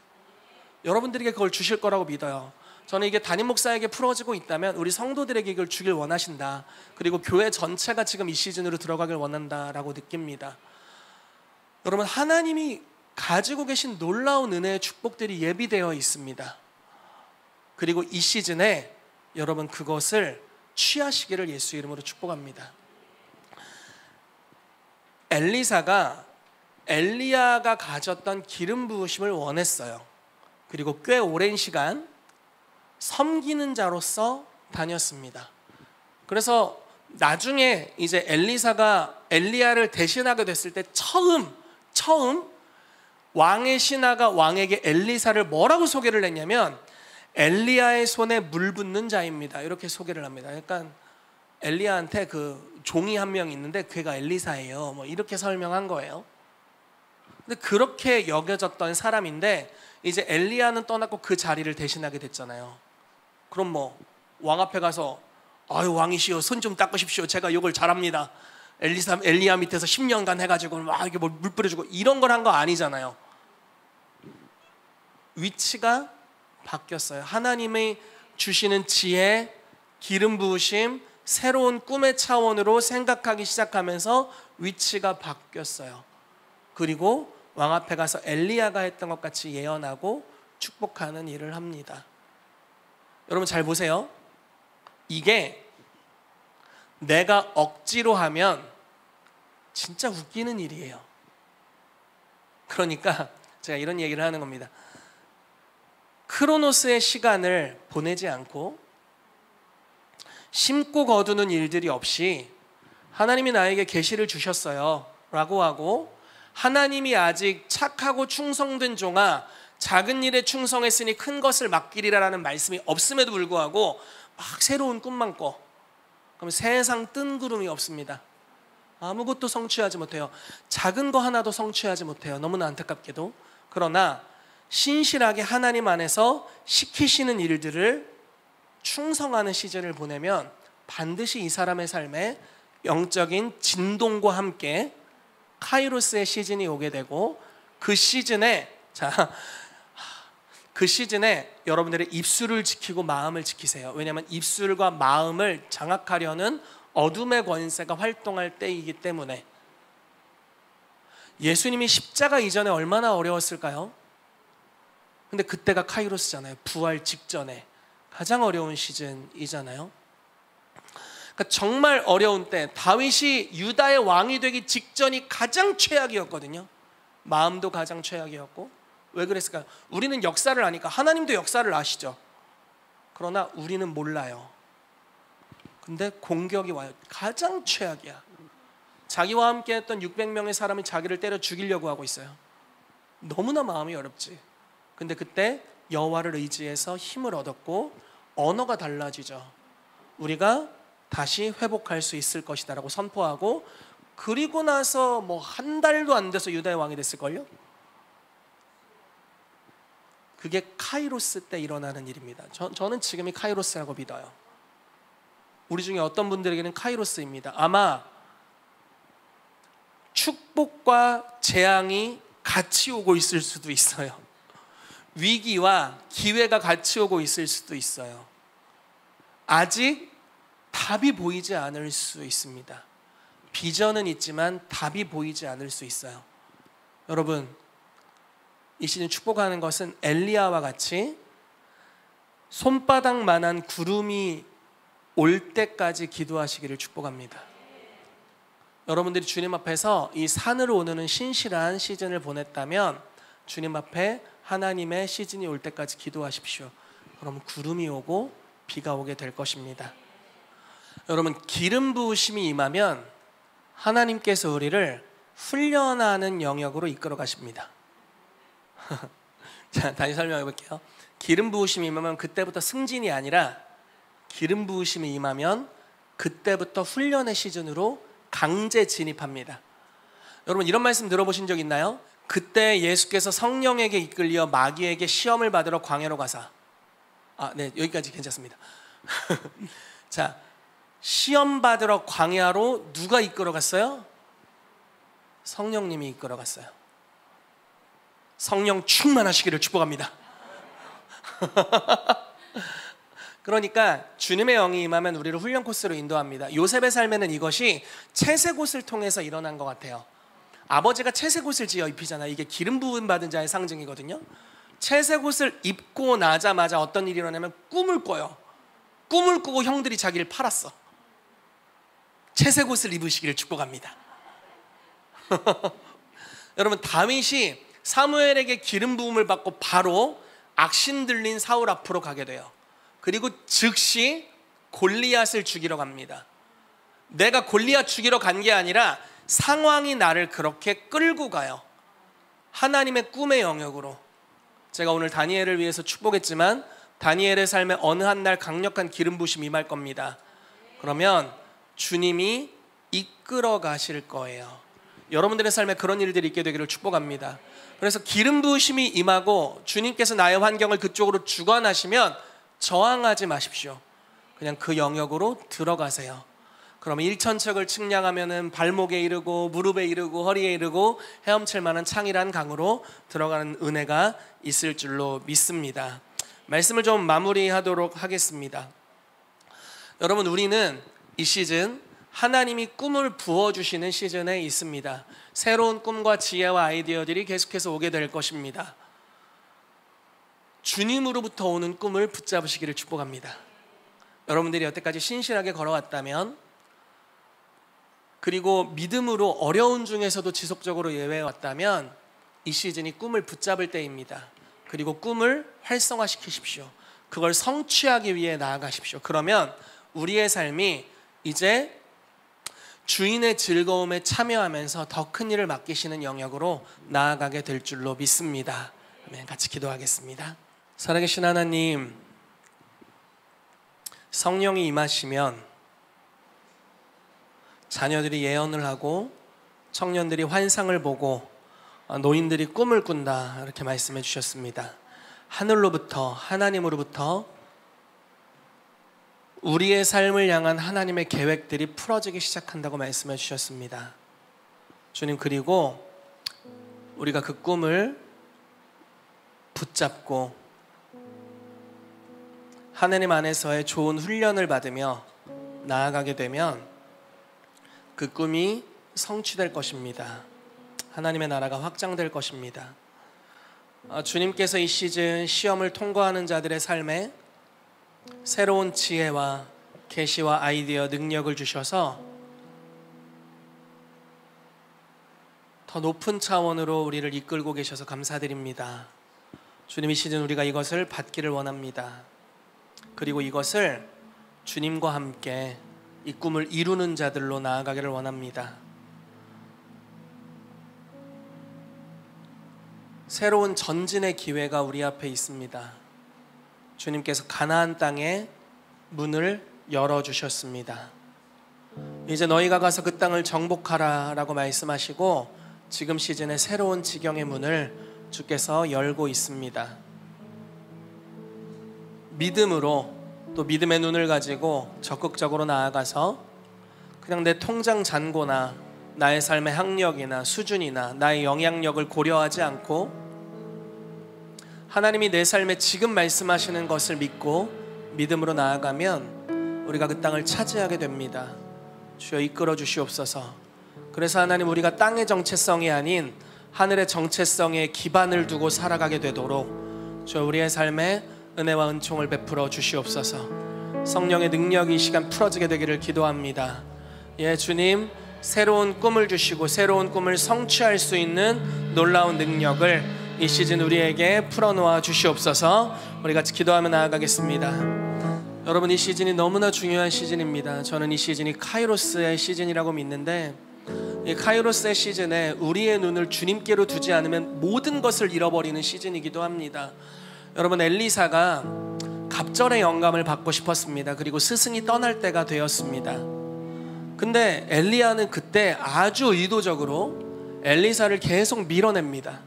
A: 여러분들에게 그걸 주실 거라고 믿어요. 저는 이게 담임 목사에게 풀어지고 있다면 우리 성도들에게 이걸 주길 원하신다. 그리고 교회 전체가 지금 이 시즌으로 들어가길 원한다라고 느낍니다. 여러분, 하나님이 가지고 계신 놀라운 은혜의 축복들이 예비되어 있습니다. 그리고 이 시즌에 여러분 그것을 취하시기를 예수 이름으로 축복합니다. 엘리사가 엘리야가 가졌던 기름 부으심을 원했어요. 그리고 꽤 오랜 시간 섬기는 자로서 다녔습니다. 그래서 나중에 이제 엘리사가 엘리야를 대신하게 됐을 때 처음 왕의 신하가 왕에게 엘리사를 뭐라고 소개를 했냐면 엘리야의 손에 물 붓는 자입니다. 이렇게 소개를 합니다. 그러니까 엘리야한테 그 종이 한 명 있는데 그가 엘리사예요. 뭐 이렇게 설명한 거예요. 근데 그렇게 여겨졌던 사람인데 이제 엘리야는 떠났고 그 자리를 대신하게 됐잖아요. 그럼 뭐 왕 앞에 가서 아유 왕이시여 손 좀 닦으십시오. 제가 욕을 잘합니다. 엘리야 밑에서 10년간 해가지고 막 이게 물 뿌려주고 이런 걸 한 거 아니잖아요. 위치가 바뀌었어요. 하나님의 주시는 지혜, 기름 부으심, 새로운 꿈의 차원으로 생각하기 시작하면서 위치가 바뀌었어요. 그리고 왕 앞에 가서 엘리야가 했던 것 같이 예언하고 축복하는 일을 합니다. 여러분 잘 보세요. 이게 내가 억지로 하면 진짜 웃기는 일이에요. 그러니까 제가 이런 얘기를 하는 겁니다. 크로노스의 시간을 보내지 않고 심고 거두는 일들이 없이 하나님이 나에게 계시를 주셨어요 라고 하고, 하나님이 아직 착하고 충성된 종아 작은 일에 충성했으니 큰 것을 맡기리라라는 말씀이 없음에도 불구하고 막 새로운 꿈만 꿔. 그럼 세상 뜬구름이 없습니다. 아무것도 성취하지 못해요. 작은 거 하나도 성취하지 못해요. 너무나 안타깝게도. 그러나 신실하게 하나님 안에서 시키시는 일들을 충성하는 시즌을 보내면 반드시 이 사람의 삶에 영적인 진동과 함께 카이로스의 시즌이 오게 되고, 그 시즌에 여러분들의 입술을 지키고 마음을 지키세요. 왜냐하면 입술과 마음을 장악하려는 어둠의 권세가 활동할 때이기 때문에. 예수님이 십자가 이전에 얼마나 어려웠을까요? 근데 그때가 카이로스잖아요. 부활 직전에 가장 어려운 시즌이잖아요. 그러니까 정말 어려운 때, 다윗이 유다의 왕이 되기 직전이 가장 최악이었거든요. 마음도 가장 최악이었고. 왜 그랬을까요? 우리는 역사를 아니까. 하나님도 역사를 아시죠. 그러나 우리는 몰라요. 근데 공격이 와요. 가장 최악이야. 자기와 함께 했던 600명의 사람이 자기를 때려 죽이려고 하고 있어요. 너무나 마음이 어렵지. 근데 그때 여호와를 의지해서 힘을 얻었고 언어가 달라지죠. 우리가 다시 회복할 수 있을 것이다 라고 선포하고, 그리고 나서 뭐 한 달도 안 돼서 유다의 왕이 됐을걸요. 그게 카이로스 때 일어나는 일입니다. 저는 지금이 카이로스라고 믿어요. 우리 중에 어떤 분들에게는 카이로스입니다. 아마 축복과 재앙이 같이 오고 있을 수도 있어요. 위기와 기회가 같이 오고 있을 수도 있어요. 아직 답이 보이지 않을 수 있습니다. 비전은 있지만 답이 보이지 않을 수 있어요. 여러분, 이 시즌 축복하는 것은 엘리야와 같이 손바닥만한 구름이 올 때까지 기도하시기를 축복합니다. 여러분들이 주님 앞에서 이 산으로 오르는 신실한 시즌을 보냈다면 주님 앞에 하나님의 시즌이 올 때까지 기도하십시오. 그럼 구름이 오고 비가 오게 될 것입니다. 여러분, 기름 부으심이 임하면 하나님께서 우리를 훈련하는 영역으로 이끌어 가십니다. 자, 다시 설명해 볼게요. 기름 부으심이 임하면 그때부터 승진이 아니라, 기름 부으심이 임하면 그때부터 훈련의 시즌으로 강제 진입합니다. 여러분, 이런 말씀 들어보신 적 있나요? 그때 예수께서 성령에게 이끌려 마귀에게 시험을 받으러 광야로 가사. 네, 여기까지 괜찮습니다. 자, 시험 받으러 광야로 누가 이끌어 갔어요? 성령님이 이끌어 갔어요. 성령 충만하시기를 축복합니다. 그러니까 주님의 영이 임하면 우리를 훈련 코스로 인도합니다. 요셉의 삶에는 이것이 채색옷을 통해서 일어난 것 같아요. 아버지가 채색옷을 지어 입히잖아요. 이게 기름 부음 받은 자의 상징이거든요. 채색옷을 입고 나자마자 어떤 일이 일어나면 꿈을 꿔요. 꿈을 꾸고 형들이 자기를 팔았어. 채색옷을 입으시기를 축복합니다. 여러분, 다윗이 사무엘에게 기름 부음을 받고 바로 악신 들린 사울 앞으로 가게 돼요. 그리고 즉시 골리앗을 죽이러 갑니다. 내가 골리앗 죽이러 간 게 아니라 상황이 나를 그렇게 끌고 가요. 하나님의 꿈의 영역으로. 제가 오늘 다니엘을 위해서 축복했지만 다니엘의 삶에 어느 한 날 강력한 기름 부으심이 임할 겁니다. 그러면 주님이 이끌어 가실 거예요. 여러분들의 삶에 그런 일들이 있게 되기를 축복합니다. 그래서 기름 부으심이 임하고 주님께서 나의 환경을 그쪽으로 주관하시면 저항하지 마십시오. 그냥 그 영역으로 들어가세요. 그러면 일천척을 측량하면은 발목에 이르고 무릎에 이르고 허리에 이르고 헤엄칠 만한 창이란 강으로 들어가는 은혜가 있을 줄로 믿습니다. 말씀을 좀 마무리하도록 하겠습니다. 여러분, 우리는 이 시즌 하나님이 꿈을 부어주시는 시즌에 있습니다. 새로운 꿈과 지혜와 아이디어들이 계속해서 오게 될 것입니다. 주님으로부터 오는 꿈을 붙잡으시기를 축복합니다. 여러분들이 여태까지 신실하게 걸어왔다면, 그리고 믿음으로 어려운 중에서도 지속적으로 예배해왔다면 이 시즌이 꿈을 붙잡을 때입니다. 그리고 꿈을 활성화시키십시오. 그걸 성취하기 위해 나아가십시오. 그러면 우리의 삶이 이제 주인의 즐거움에 참여하면서 더 큰 일을 맡기시는 영역으로 나아가게 될 줄로 믿습니다. 같이 기도하겠습니다. 살아계신 하나님, 성령이 임하시면 자녀들이 예언을 하고 청년들이 환상을 보고 노인들이 꿈을 꾼다, 이렇게 말씀해 주셨습니다. 하늘로부터, 하나님으로부터 우리의 삶을 향한 하나님의 계획들이 풀어지기 시작한다고 말씀해 주셨습니다. 주님, 그리고 우리가 그 꿈을 붙잡고 하나님 안에서의 좋은 훈련을 받으며 나아가게 되면 그 꿈이 성취될 것입니다. 하나님의 나라가 확장될 것입니다. 주님께서 이 시즌 시험을 통과하는 자들의 삶에 새로운 지혜와 계시와 아이디어, 능력을 주셔서 더 높은 차원으로 우리를 이끌고 계셔서 감사드립니다. 주님, 이 시즌 우리가 이것을 받기를 원합니다. 그리고 이것을 주님과 함께 이 꿈을 이루는 자들로 나아가기를 원합니다. 새로운 전진의 기회가 우리 앞에 있습니다. 주님께서 가나안 땅에 문을 열어주셨습니다. 이제 너희가 가서 그 땅을 정복하라 라고 말씀하시고 지금 시즌에 새로운 지경의 문을 주께서 열고 있습니다. 믿음으로, 또 믿음의 눈을 가지고 적극적으로 나아가서 그냥 내 통장 잔고나 나의 삶의 학력이나 수준이나 나의 영향력을 고려하지 않고 하나님이 내 삶에 지금 말씀하시는 것을 믿고 믿음으로 나아가면 우리가 그 땅을 차지하게 됩니다. 주여, 이끌어 주시옵소서. 그래서 하나님, 우리가 땅의 정체성이 아닌 하늘의 정체성에 기반을 두고 살아가게 되도록 주여, 우리의 삶에 은혜와 은총을 베풀어 주시옵소서. 성령의 능력이 이 시간 풀어지게 되기를 기도합니다. 예, 주님, 새로운 꿈을 주시고 새로운 꿈을 성취할 수 있는 놀라운 능력을 이 시즌 우리에게 풀어놓아 주시옵소서. 우리 같이 기도하며 나아가겠습니다. 여러분, 이 시즌이 너무나 중요한 시즌입니다. 저는 이 시즌이 카이로스의 시즌이라고 믿는데, 이 카이로스의 시즌에 우리의 눈을 주님께로 두지 않으면 모든 것을 잃어버리는 시즌이기도 합니다. 여러분, 엘리사가 갑절의 영감을 받고 싶었습니다. 그리고 스승이 떠날 때가 되었습니다. 근데 엘리야는 그때 아주 의도적으로 엘리사를 계속 밀어냅니다.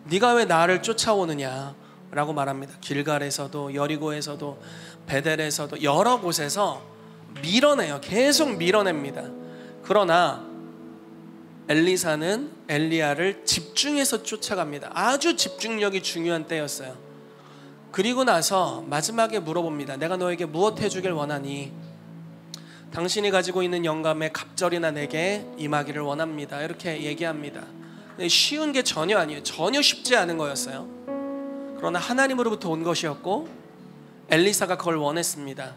A: 네가 왜 나를 쫓아오느냐 라고 말합니다. 길갈에서도 여리고에서도 베델에서도 여러 곳에서 밀어내요. 계속 밀어냅니다. 그러나 엘리사는 엘리야를 집중해서 쫓아갑니다. 아주 집중력이 중요한 때였어요. 그리고 나서 마지막에 물어봅니다. 내가 너에게 무엇 해주길 원하니? 당신이 가지고 있는 영감의 갑절이나 내게 임하기를 원합니다. 이렇게 얘기합니다. 쉬운 게 전혀 아니에요. 전혀 쉽지 않은 거였어요. 그러나 하나님으로부터 온 것이었고 엘리사가 그걸 원했습니다.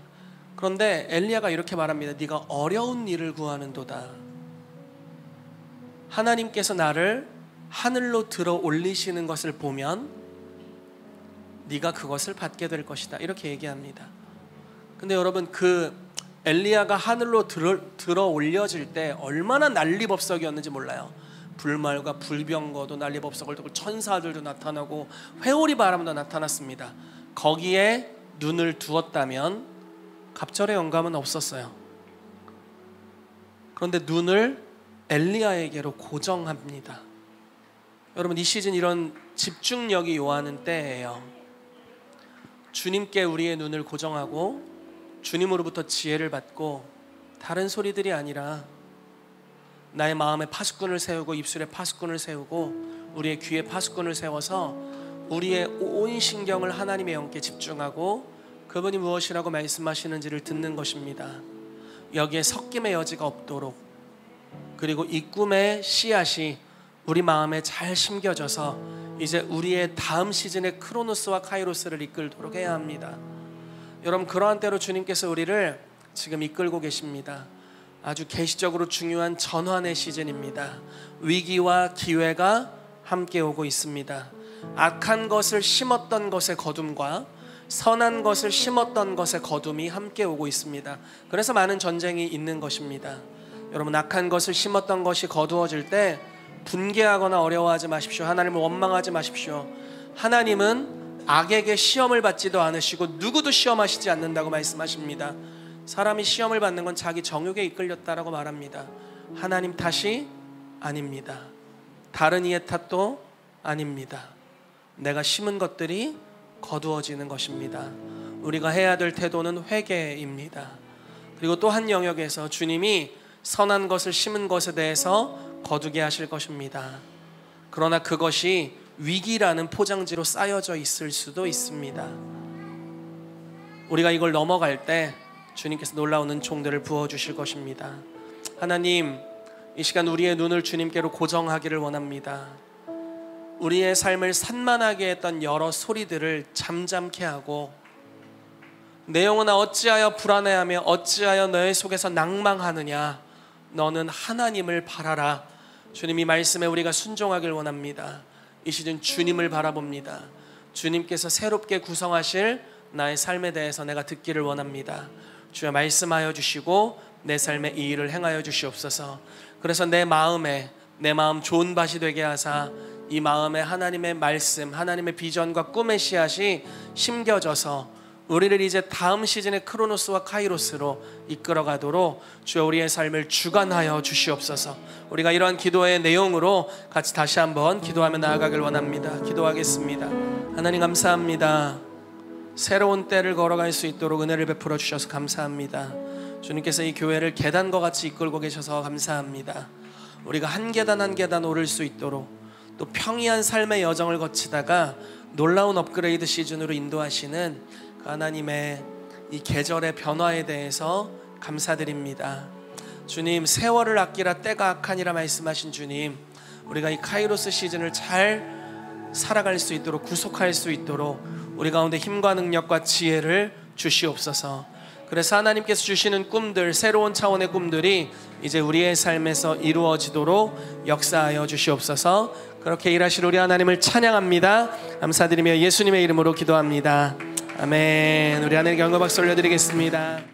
A: 그런데 엘리야가 이렇게 말합니다. 네가 어려운 일을 구하는도다. 하나님께서 나를 하늘로 들어 올리시는 것을 보면 네가 그것을 받게 될 것이다. 이렇게 얘기합니다. 근데 여러분, 그 엘리야가 하늘로 들어 올려질 때 얼마나 난리법석이었는지 몰라요. 불말과 불병거도 난리법석을 두고 천사들도 나타나고 회오리 바람도 나타났습니다. 거기에 눈을 두었다면 갑절의 영감은 없었어요. 그런데 눈을 엘리야에게로 고정합니다. 여러분, 이 시즌 이런 집중력이 요하는 때예요. 주님께 우리의 눈을 고정하고 주님으로부터 지혜를 받고 다른 소리들이 아니라 나의 마음에 파수꾼을 세우고 입술에 파수꾼을 세우고 우리의 귀에 파수꾼을 세워서 우리의 온 신경을 하나님의 영께 집중하고 그분이 무엇이라고 말씀하시는지를 듣는 것입니다. 여기에 섞임의 여지가 없도록, 그리고 이 꿈의 씨앗이 우리 마음에 잘 심겨져서 이제 우리의 다음 시즌의 크로노스와 카이로스를 이끌도록 해야 합니다. 여러분, 그러한 때로 주님께서 우리를 지금 이끌고 계십니다. 아주 계시적으로 중요한 전환의 시즌입니다. 위기와 기회가 함께 오고 있습니다. 악한 것을 심었던 것의 거둠과 선한 것을 심었던 것의 거둠이 함께 오고 있습니다. 그래서 많은 전쟁이 있는 것입니다. 여러분, 악한 것을 심었던 것이 거두어질 때 분개하거나 어려워하지 마십시오. 하나님을 원망하지 마십시오. 하나님은 악에게 시험을 받지도 않으시고 누구도 시험하시지 않는다고 말씀하십니다. 사람이 시험을 받는 건 자기 정욕에 이끌렸다라고 말합니다. 하나님 탓이 아닙니다. 다른 이의 탓도 아닙니다. 내가 심은 것들이 거두어지는 것입니다. 우리가 해야 될 태도는 회개입니다. 그리고 또 한 영역에서 주님이 선한 것을 심은 것에 대해서 거두게 하실 것입니다. 그러나 그것이 위기라는 포장지로 쌓여져 있을 수도 있습니다. 우리가 이걸 넘어갈 때 주님께서 놀라운 은총들을 부어주실 것입니다. 하나님, 이 시간 우리의 눈을 주님께로 고정하기를 원합니다. 우리의 삶을 산만하게 했던 여러 소리들을 잠잠케 하고, 내 영혼아 어찌하여 불안해하며 어찌하여 너의 속에서 낭망하느냐, 너는 하나님을 바라라. 주님이 말씀에 우리가 순종하길 원합니다. 이 시즌 주님을 바라봅니다. 주님께서 새롭게 구성하실 나의 삶에 대해서 내가 듣기를 원합니다. 주여 말씀하여 주시고 내 삶에 이 일을 행하여 주시옵소서. 그래서 내 마음 좋은 밭이 되게 하사 이 마음에 하나님의 말씀, 하나님의 비전과 꿈의 씨앗이 심겨져서 우리를 이제 다음 시즌의 크로노스와 카이로스로 이끌어가도록 주여 우리의 삶을 주관하여 주시옵소서. 우리가 이러한 기도의 내용으로 같이 다시 한번 기도하며 나아가길 원합니다. 기도하겠습니다. 하나님 감사합니다. 새로운 때를 걸어갈 수 있도록 은혜를 베풀어 주셔서 감사합니다. 주님께서 이 교회를 계단과 같이 이끌고 계셔서 감사합니다. 우리가 한 계단 한 계단 오를 수 있도록, 또 평이한 삶의 여정을 거치다가 놀라운 업그레이드 시즌으로 인도하시는 그 하나님의 이 계절의 변화에 대해서 감사드립니다. 주님, 세월을 아끼라 때가 악하니라 말씀하신 주님, 우리가 이 카이로스 시즌을 잘 살아갈 수 있도록, 구속할 수 있도록 우리 가운데 힘과 능력과 지혜를 주시옵소서. 그래서 하나님께서 주시는 꿈들, 새로운 차원의 꿈들이 이제 우리의 삶에서 이루어지도록 역사하여 주시옵소서. 그렇게 일하실 우리 하나님을 찬양합니다. 감사드리며 예수님의 이름으로 기도합니다. 아멘. 우리 하나님께 영광 박수 올려드리겠습니다.